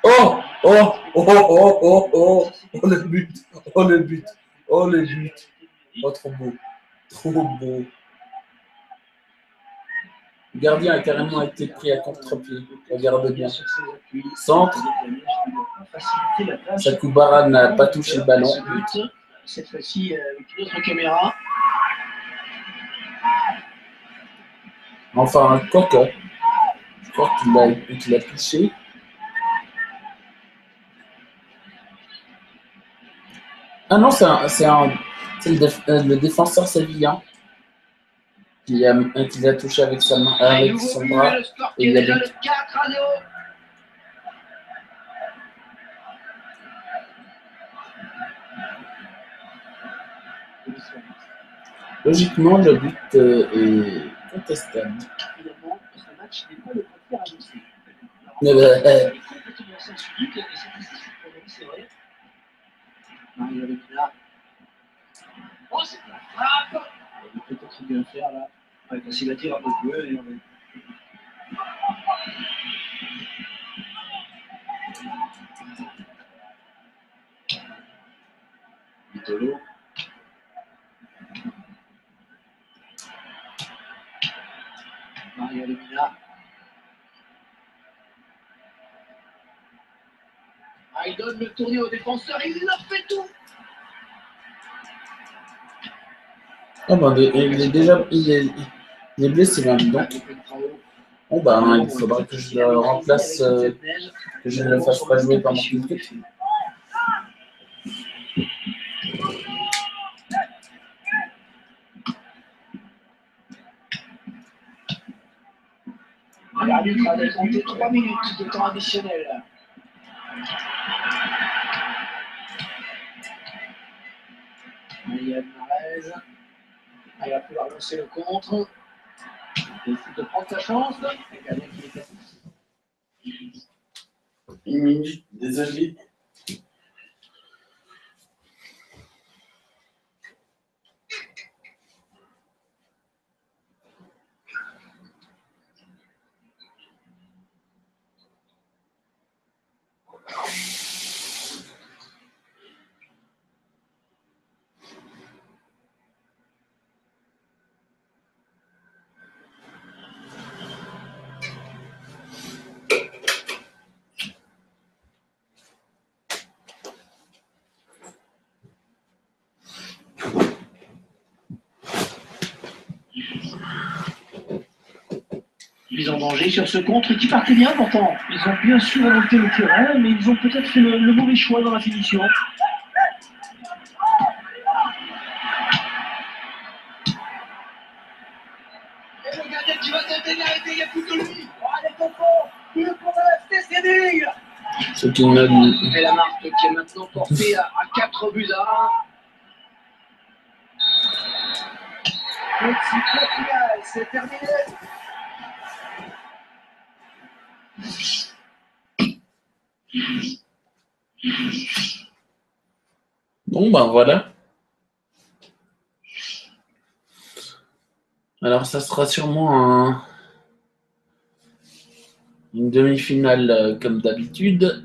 [SPEAKER 1] Oh, oh, oh, oh, oh, oh, oh, le but, oh, le but, oh, le but. Oh, trop beau, trop beau. Le gardien a carrément été pris à contre-pied. Regarde bien. Centre. Sakubara n'a pas touché le ballon.
[SPEAKER 2] Cette fois-ci, avec une autre caméra.
[SPEAKER 1] Enfin, quoique. Je crois qu'il a touché. Ah non, c'est le défenseur sévillan qui l'a touché avec sa main, avec son bras.
[SPEAKER 2] Et il a déjà le 4-0.
[SPEAKER 1] Logiquement, le but est contestable.
[SPEAKER 2] Finalement, ce match n'est pas le contraire annoncé.
[SPEAKER 1] Mais
[SPEAKER 2] il est complètement sens unique et c'est vrai. Mario Lemina. Oh, c'est la frappe. Il peut peut-être bien faire là. Ouais, facile à tirer un peu plus. Et on va... Vitolo. Mario Lemina. Ah, il donne le tournis au défenseur, il a fait tout.
[SPEAKER 1] Oh ben, il est blessé là, donc. Bon ben, il faudra que je le remplace, que je ne le fasse pas jouer pendant tout le temps.
[SPEAKER 2] L'arbitre a décompté 3 minutes de temps additionnel. Riyad Mahrez. Il va pouvoir lancer le contre. Il décide de prendre sa chance. Le gardien qui est
[SPEAKER 1] Une minute, désolé.
[SPEAKER 2] Mise en danger sur ce contre qui partait bien pourtant. Ils ont bien su remonter le terrain, mais ils ont peut-être fait le mauvais choix dans la finition. Et le gardien qui va tenter d'arrêter, il n'y a plus que lui. Oh, allez, Coco, plus pour le FC Séville.
[SPEAKER 1] C'est une bonne.
[SPEAKER 2] Et la marque qui est maintenant portée à 4 buts à 1. Petit coup final, c'est terminé.
[SPEAKER 1] Bon, ben voilà. Alors, ça sera sûrement une demi-finale comme d'habitude.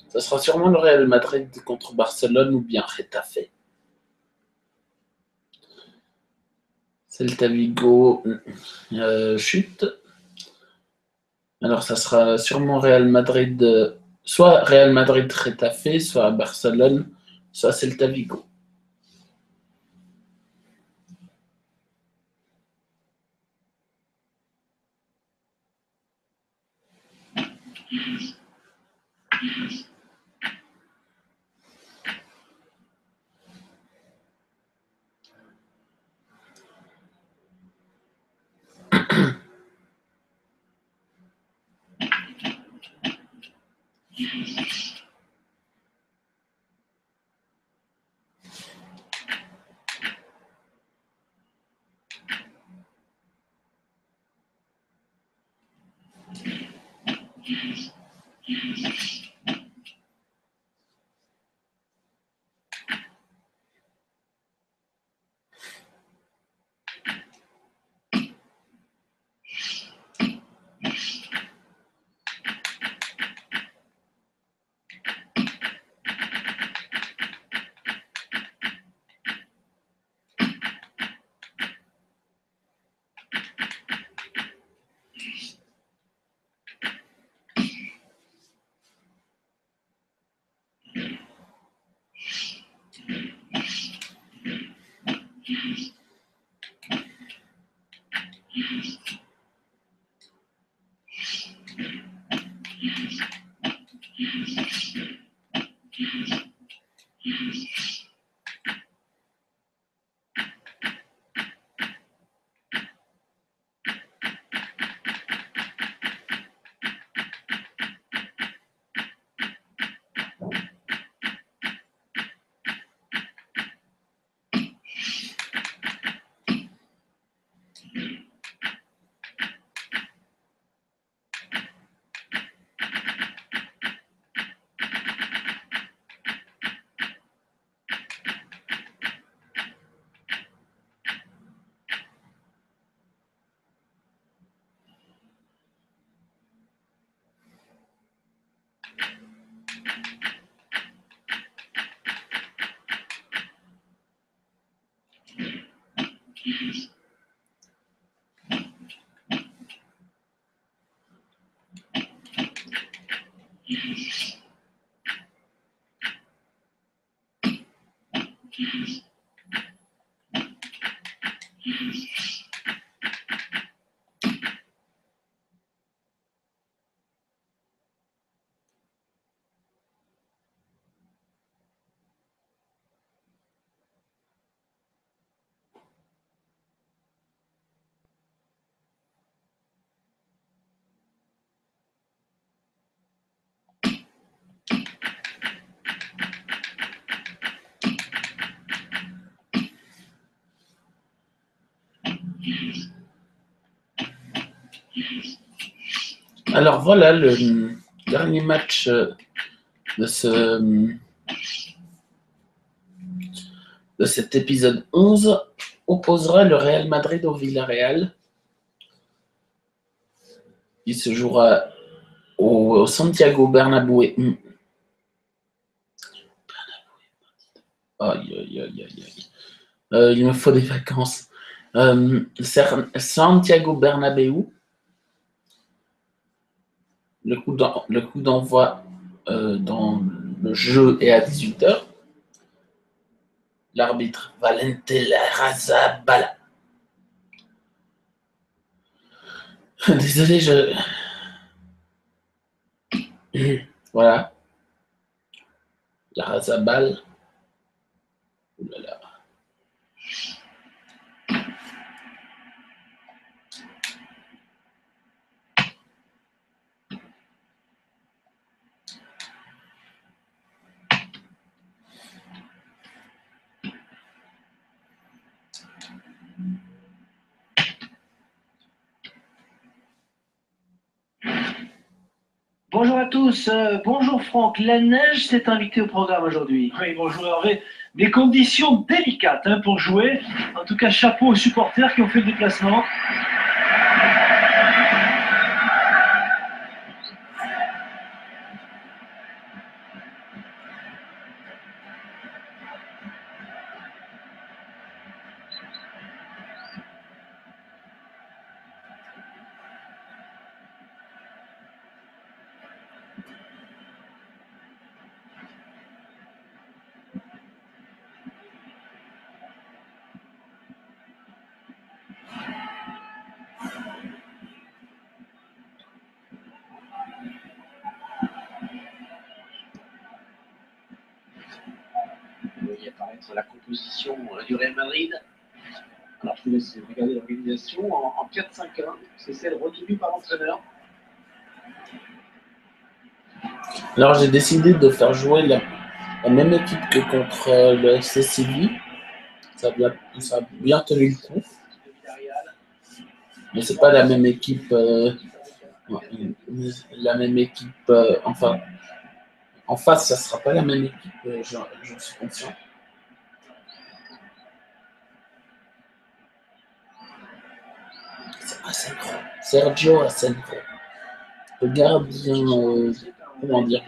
[SPEAKER 1] Ça sera sûrement le Real Madrid contre Barcelone ou bien Getafe. Celta Vigo chute. Alors, ça sera sûrement Real Madrid, soit Real Madrid Getafe, soit Barcelone, soit Celta Vigo. Alors voilà, le dernier match de cet épisode 11 opposera le Real Madrid au Villarreal. Il se jouera au Santiago Bernabéu. Il me faut des vacances. Santiago Bernabéu. Le coup d'envoi dans le jeu est à 18h. L'arbitre Valente Larrazabala. Désolé, voilà. Larrazabal. Ouh là là.
[SPEAKER 2] Bonjour à tous, bonjour Franck. La neige s'est invitée au programme aujourd'hui. Oui, bonjour Hervé. Des conditions délicates pour jouer. En tout cas, chapeau aux supporters qui ont fait le déplacement. Apparaître la composition du Real Madrid. Alors je vous laisse regarder l'organisation en 4-5-1. C'est celle retenue par l'entraîneur.
[SPEAKER 1] Alors j'ai décidé de faire jouer la même équipe que contre le FC Séville. Ça a bien tenu le coup. Mais c'est pas la même équipe. Enfin, en face, ça sera pas la même équipe. J'en suis conscient. C'est Asenjo. Sergio Asenjo. Le gardien, comment dire,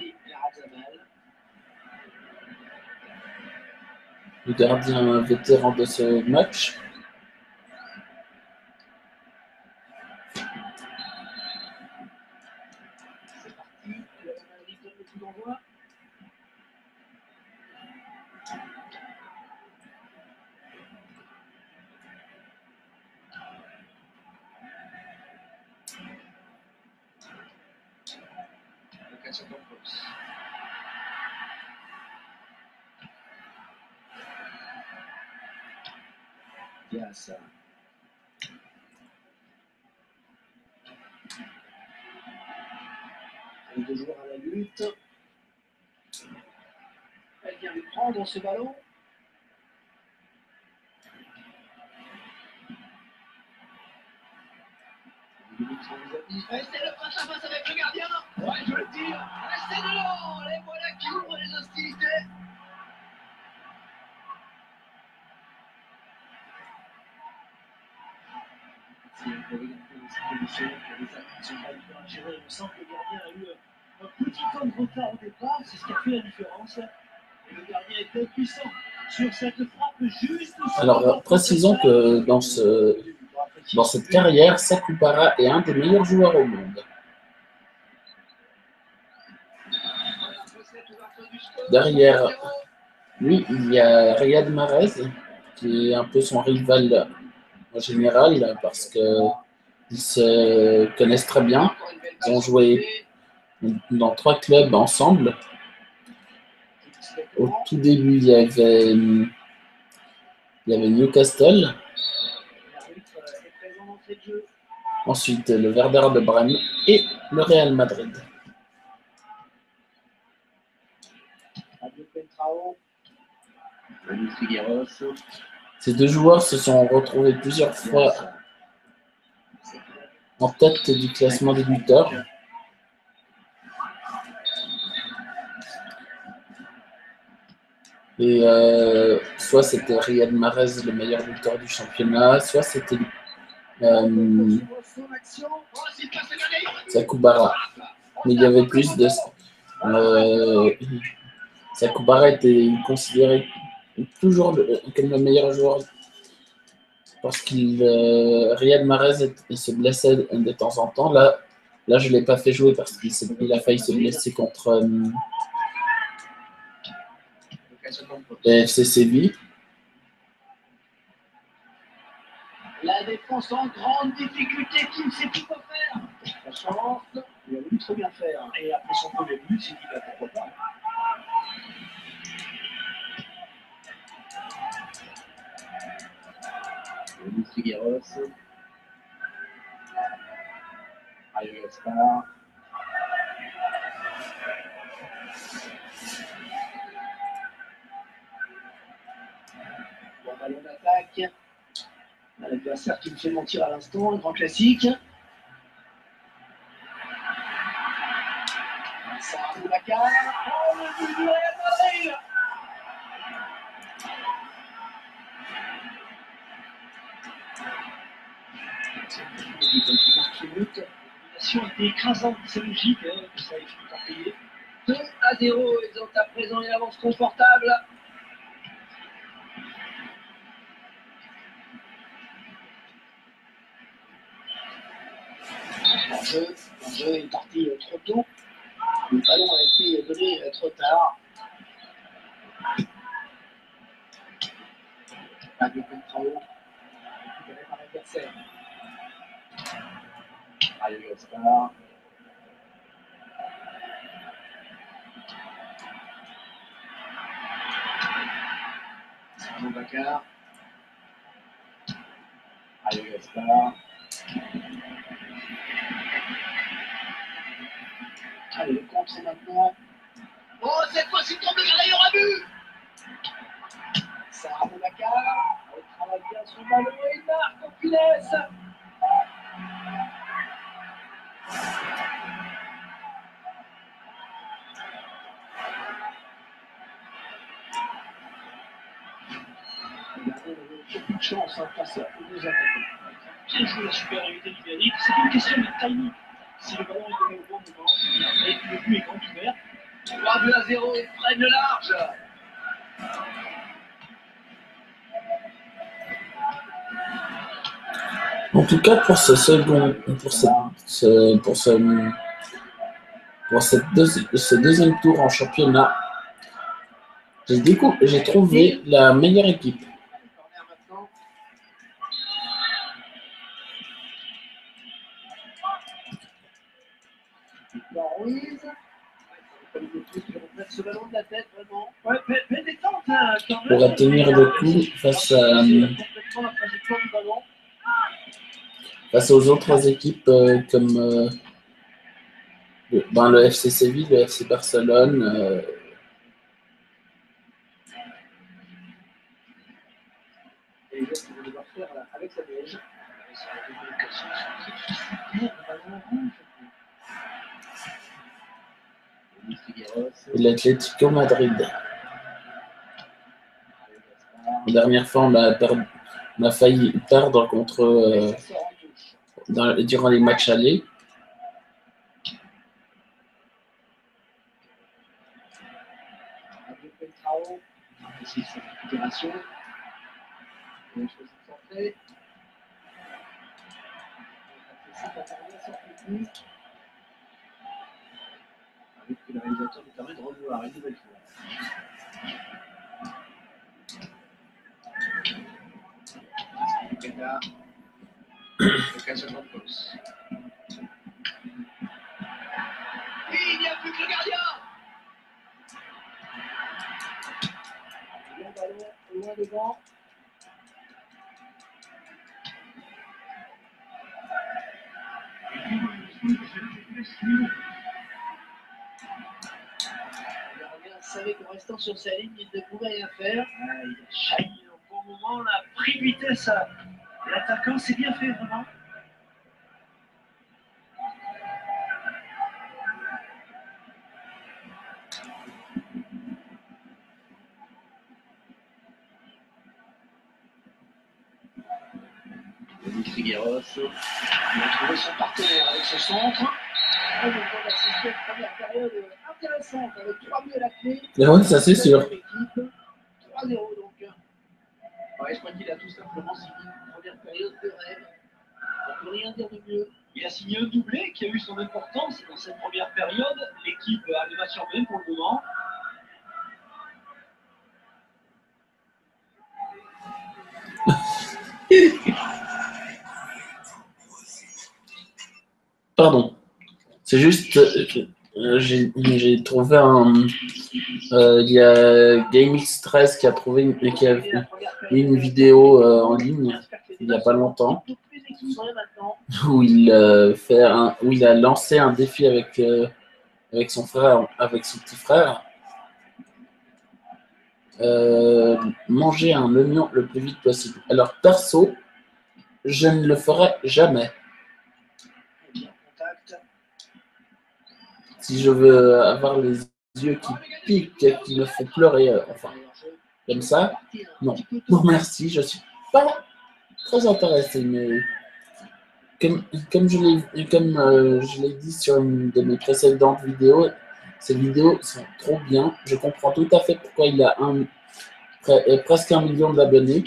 [SPEAKER 1] le gardien vétéran de ce match.
[SPEAKER 2] C'est parti, le Real Madrid donne le coup d'envoi. L'occasion d'Ompos. Diaz. Les deux joueurs à la lutte. Elle vient lui prendre ce ballon. Restez le face à face avec le gardien. Ouais, je veux le dire. Restez dedans. Les voilà qui ouvrent les hostilités. C'est une position que les attaques sont pas hyper à gérer. On sent que le gardien a eu un petit temps de retard au départ. C'est ce qui a fait la différence. Et le gardien était puissant sur cette frappe juste.
[SPEAKER 1] Alors, précisons que dans cette carrière, Sakupara est un des meilleurs joueurs au monde. Derrière lui, il y a Riyad Mahrez, qui est un peu son rival en général, parce qu'ils se connaissent très bien. Ils ont joué dans 3 clubs ensemble. Au tout début, il y avait Newcastle. Ensuite, le Werder de Brême et le Real Madrid. Ces deux joueurs se sont retrouvés plusieurs fois en tête du classement des buteurs. Et soit c'était Riyad Mahrez, le meilleur buteur du championnat, soit c'était Sakoubara. Mais il y avait plus de... Sakoubara était considéré toujours comme le meilleur joueur parce qu'il Riyad Mahrez se blessait de temps en temps. Là je ne l'ai pas fait jouer parce qu'il a failli se blesser contre le FC Séville.
[SPEAKER 2] La défense en grande difficulté, qui ne sait plus quoi faire. La chance, il a voulu trop bien faire. Et après son premier but, il s'est dit bah, pourquoi pas. Luis Figueros. Mario Gaspar. Bon ballon d'attaque. L'adversaire qui me fait mentir à l'instant, un grand classique. Sarah Boubacar. Oh, le but du Real Madrid. L'action était écrasante, c'est logique, hein, ça a fini par payer. 2-0, ils ont à présent une avance confortable. L'enjeu est parti trop tôt. Le ballon a été donné trop tard. Pas de contrôle. Récupéré par l'adversaire. Mario Gaspar. Boubacar. Mario Gaspar. Allez, le contre maintenant. Oh, cette fois-ci, tombe le gardien, il y aura but. Sarah Boubacar. Elle travaille bien son ballon et il marque en finesse. Beaucoup de chance face aux deux attaquants. Bien joué la supériorité numérique. C'est une question de timing. Si le ballon est donné au bon moment, et le but est grand ouvert. 3-0, ils prennent le large.
[SPEAKER 1] En tout cas, pour ce second, ce deuxième tour en championnat, j'ai trouvé la meilleure équipe.
[SPEAKER 2] Ruiz. Ce ballon de la tête, vraiment. Ouais, mais détente, hein, quand même.
[SPEAKER 1] Pour tenir le coup face aux autres équipes comme le FC Séville, le FC Barcelone.
[SPEAKER 2] Et il va devoir faire avec sa neige.
[SPEAKER 1] Et l'Atlético Madrid. La dernière fois, on a failli perdre contre durant les matchs allés.
[SPEAKER 2] Le réalisateur nous permet de revoir une nouvelle fois. Pena, l'occasion de Campos. Oui, il n'y a plus que le gardien. Le ballon loin devant. Le gardien savait qu'en restant sur sa ligne, il ne pouvait rien faire. Il a chaillé au bon moment, l'a pris de vitesse. L'attaquant s'est bien fait, vraiment. Figueros, il a trouvé son partenaire avec ce centre. On va assister à une première période intéressante avec 3 buts à la clé.
[SPEAKER 1] Et ouais, ça c'est sûr.
[SPEAKER 2] 3-0 donc. Ouais, je crois qu'il a tout simplement signé une première période de rêve. On ne peut rien dire de mieux. Il a signé un doublé qui a eu son importance dans cette première période. L'équipe a le match en main pour le moment.
[SPEAKER 1] Pardon. C'est juste, j'ai trouvé il y a GameX13 qui a mis une vidéo en ligne il n'y a pas longtemps où il a lancé un défi avec son frère, avec son petit frère. Manger un oignon le plus vite possible. Alors perso, je ne le ferai jamais. Si je veux avoir les yeux qui piquent, qui me font pleurer, enfin, comme ça, non. Non, merci, je suis pas très intéressé, mais comme je l'ai dit sur une de mes précédentes vidéos, ces vidéos sont trop bien. Je comprends tout à fait pourquoi il a presque 1 million d'abonnés.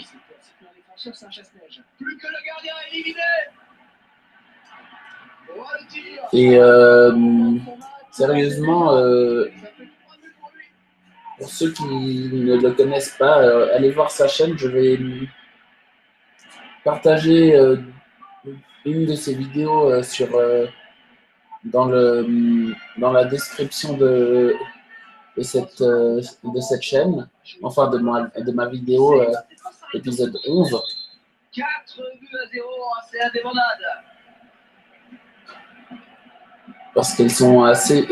[SPEAKER 1] Et sérieusement, pour ceux qui ne le connaissent pas, allez voir sa chaîne. Je vais partager une de ses vidéos dans la description de cette chaîne, enfin de ma vidéo épisode 11.
[SPEAKER 2] 4-0, c'est la débandade.
[SPEAKER 1] Parce qu'elles sont assez,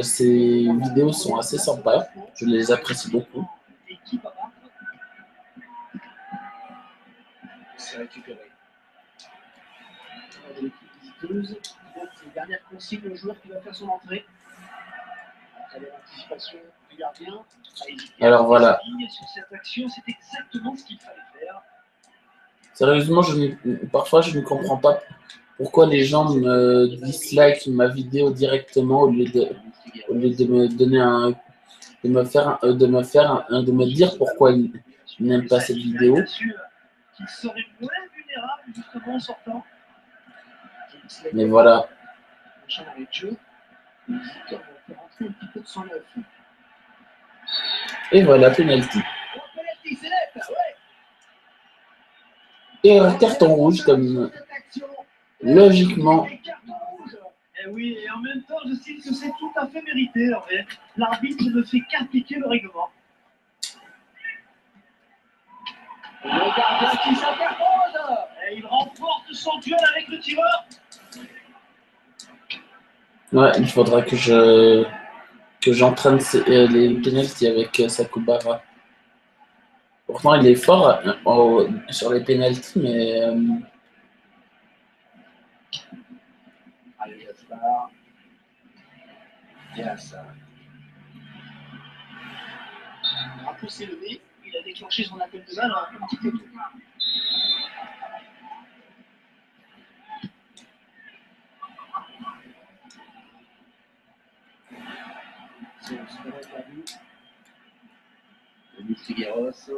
[SPEAKER 1] ces vidéos sont assez sympas, je les apprécie beaucoup.
[SPEAKER 2] C'est récupéré. L'équipe visiteuse, une dernière consigne au joueur qui va faire son entrée. Après l'anticipation du gardien.
[SPEAKER 1] Alors voilà.
[SPEAKER 2] Sur cette action, c'est exactement ce qu'il fallait faire.
[SPEAKER 1] Sérieusement, parfois je ne comprends pas pourquoi les gens me dislike ma vidéo directement au lieu de me donner de me dire pourquoi ils n'aiment pas cette vidéo. Mais voilà. Et voilà, penalty. Et un carton rouge comme logiquement.
[SPEAKER 2] Et oui, et en même temps, je sais que c'est tout à fait mérité. L'arbitre ne fait qu'appliquer le règlement. Le gardien qui s'interpose et il remporte son duel avec le tireur.
[SPEAKER 1] Ouais, il faudra que j'entraîne les penalties avec Sakubara. Pourtant, il est fort sur les penalties, mais
[SPEAKER 2] Allez, Gaspard. Yes. Il a poussé le nez, il a déclenché son appel de balle en petit peu. C'est ce qu'on a vu. Le Figueros.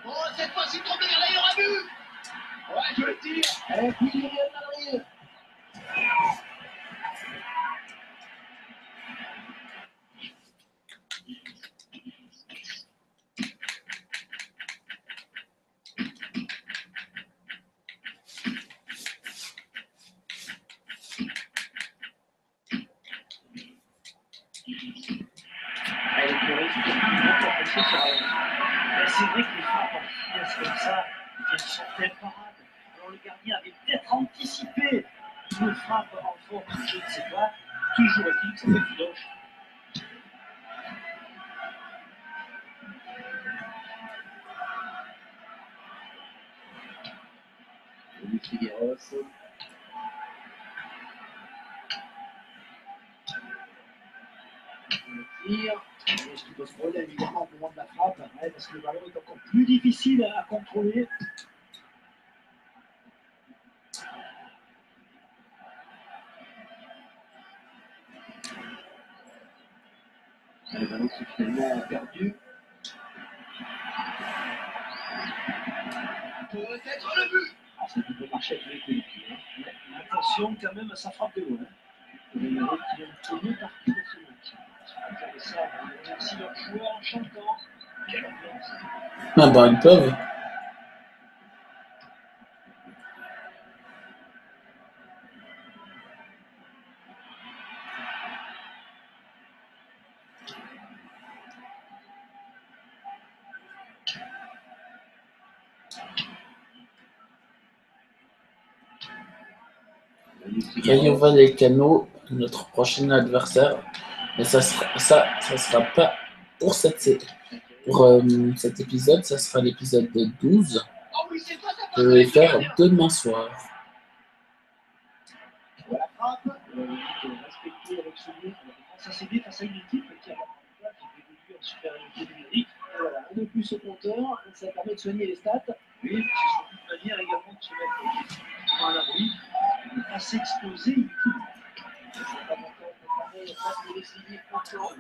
[SPEAKER 2] Oh, cette fois-ci, trop bien, là, il y aura but. Ouais, je le tire. Et puis, il y a Madrid. C'est vrai que les frappes en finesse comme ça, elles sont imparables. Alors le gardien avait peut-être anticipé une frappe en force, je ne sais pas. Toujours est-il que ça fait filoche. Le Figueros. finir. Ce qui pose problème évidemment au moment de la frappe, parce que le ballon est encore plus difficile à contrôler. Le ballon qui est finalement perdu. Peut-être le but. Alors, ça peut marcher à tous les coups. Mais attention quand même à sa frappe de loin. Le numéro qui est un peu mieux parti dans ce match. Et ça, on remercie leurs joueurs en chantant. Quelle ambiance.
[SPEAKER 1] Ah bah ils peuvent. Rayo Vallecano, notre prochain adversaire. Mais ça sera pas pour cet épisode, ça sera l'épisode 12. Je vais faire demain soir.
[SPEAKER 2] La frappe, respectée avec ce but. Ça s'est dit face à une équipe qui a évolué en supériorité numérique. Et voilà, un de plus au compteur, ça permet de soigner les stats. Oui, c'est une manière également de se mettre à l'abri, de ne pas s'exposer inutilement. C'est pas longtemps comparé à ça, de l'essayer encore.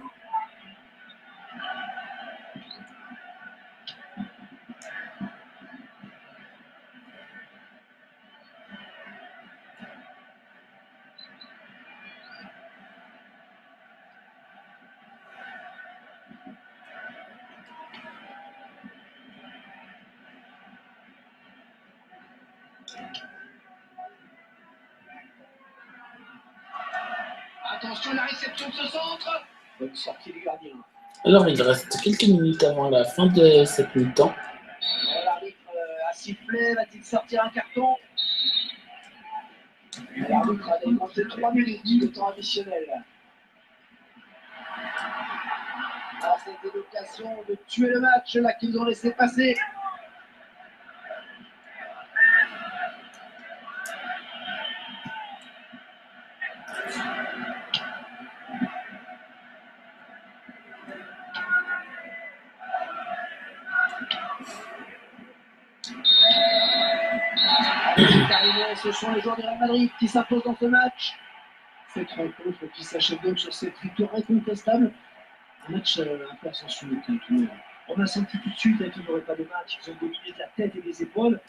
[SPEAKER 2] Attention, la réception de ce centre. Bonne sortie du gardien.
[SPEAKER 1] Alors, il reste quelques minutes avant la fin de cette mi-temps.
[SPEAKER 2] L'arbitre a sifflé, va-t-il sortir un carton? L'arbitre a dépensé 3 minutes de temps additionnel. Ah, c'était l'occasion de tuer le match là qu'ils ont laissé passer. Ce sont les joueurs du Real Madrid qui s'imposent dans ce match. Cette rencontre qui s'achève donc sur cette victoire incontestable. Un match un peu à sens unique. On a senti tout de suite qu'il n'y aurait pas de match. Ils ont dominé de la tête et des épaules.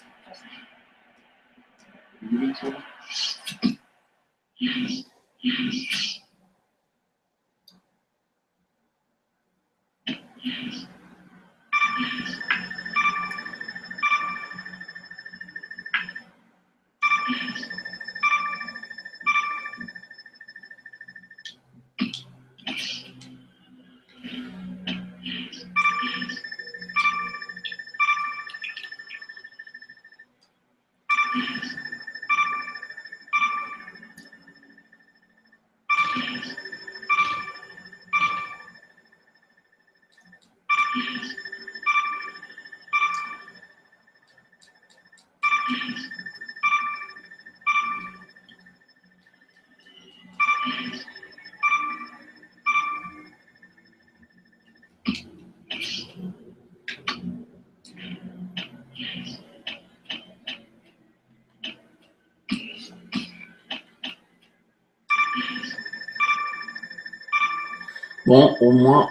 [SPEAKER 1] Bon, au moins,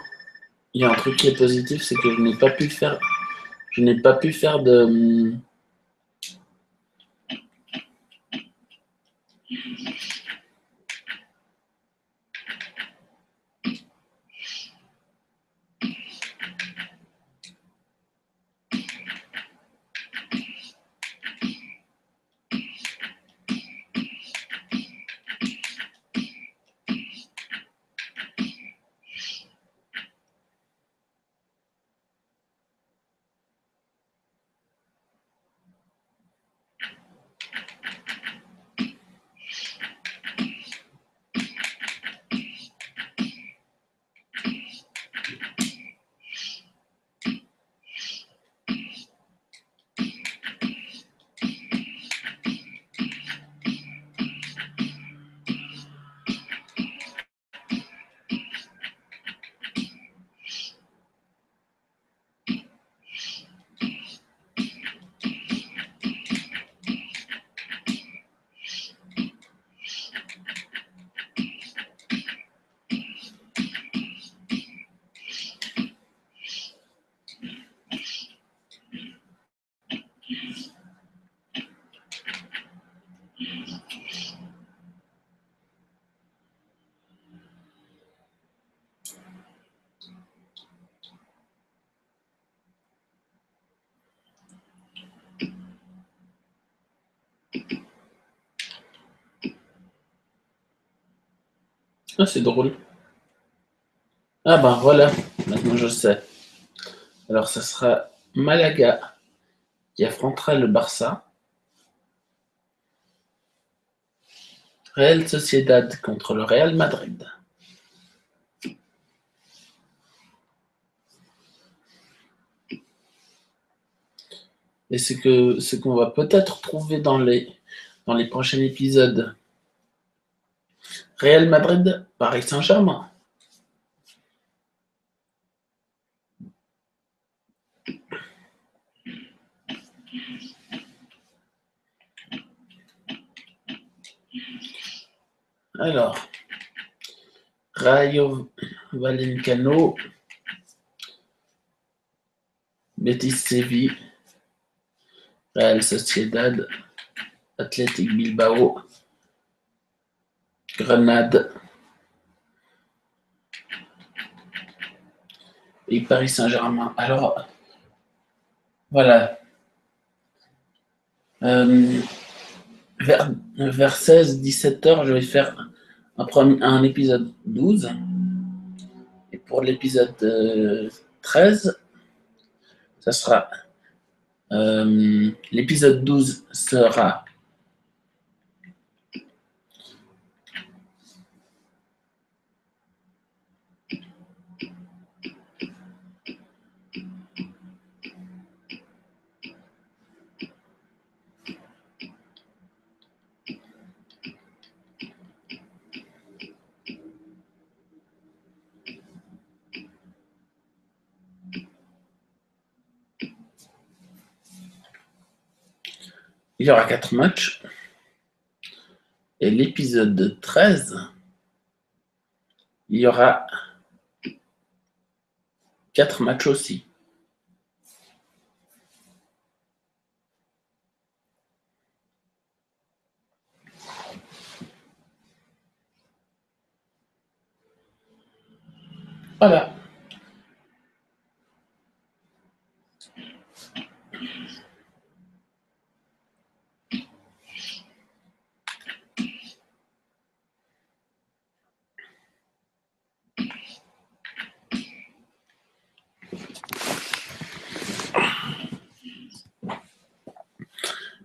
[SPEAKER 1] il y a un truc qui est positif, c'est que je n'ai pas pu faire de... Ah, c'est drôle. Ah ben voilà, maintenant je sais. Alors ça sera Malaga qui affrontera le Barça. Real Sociedad contre le Real Madrid. Et ce qu'on va peut-être trouver dans les prochains épisodes. Real Madrid, Paris Saint-Germain. Alors, Rayo Vallecano, Betis Séville, Real Sociedad, Athletic Bilbao, Grenade et Paris Saint-Germain. Alors, voilà. Vers 16-17 heures, je vais faire un épisode 12. Et pour l'épisode 13, ça sera l'épisode 12 sera il y aura 4 matchs. Et l'épisode 13, il y aura 4 matchs aussi. Voilà.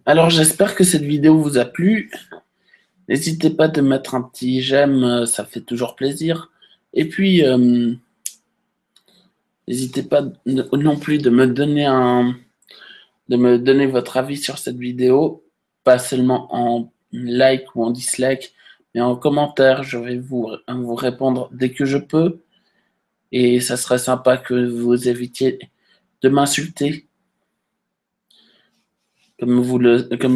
[SPEAKER 1] Alors j'espère que cette vidéo vous a plu. N'hésitez pas de mettre un petit j'aime, ça fait toujours plaisir. Et puis, n'hésitez pas non plus de me donner votre avis sur cette vidéo, pas seulement en like ou en dislike, mais en commentaire. Je vais vous répondre dès que je peux. Et ça serait sympa que vous évitiez de m'insulter. Comme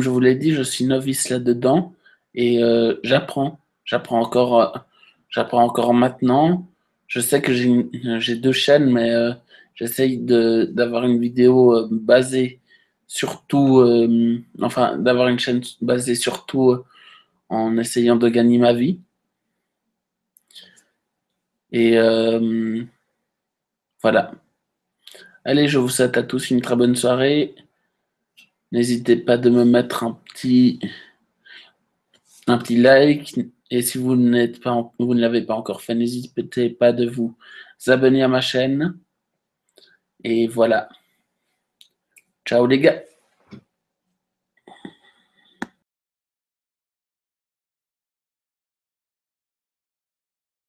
[SPEAKER 1] je vous l'ai dit, je suis novice là-dedans et j'apprends. J'apprends encore maintenant. Je sais que j'ai 2 chaînes, mais j'essaye d'avoir une vidéo basée surtout, d'avoir une chaîne basée surtout en essayant de gagner ma vie. Et voilà. Allez, je vous souhaite à tous une très bonne soirée. N'hésitez pas de me mettre un petit like. Et si vous ne l'avez pas encore fait, n'hésitez pas de vous abonner à ma chaîne. Et voilà. Ciao les gars.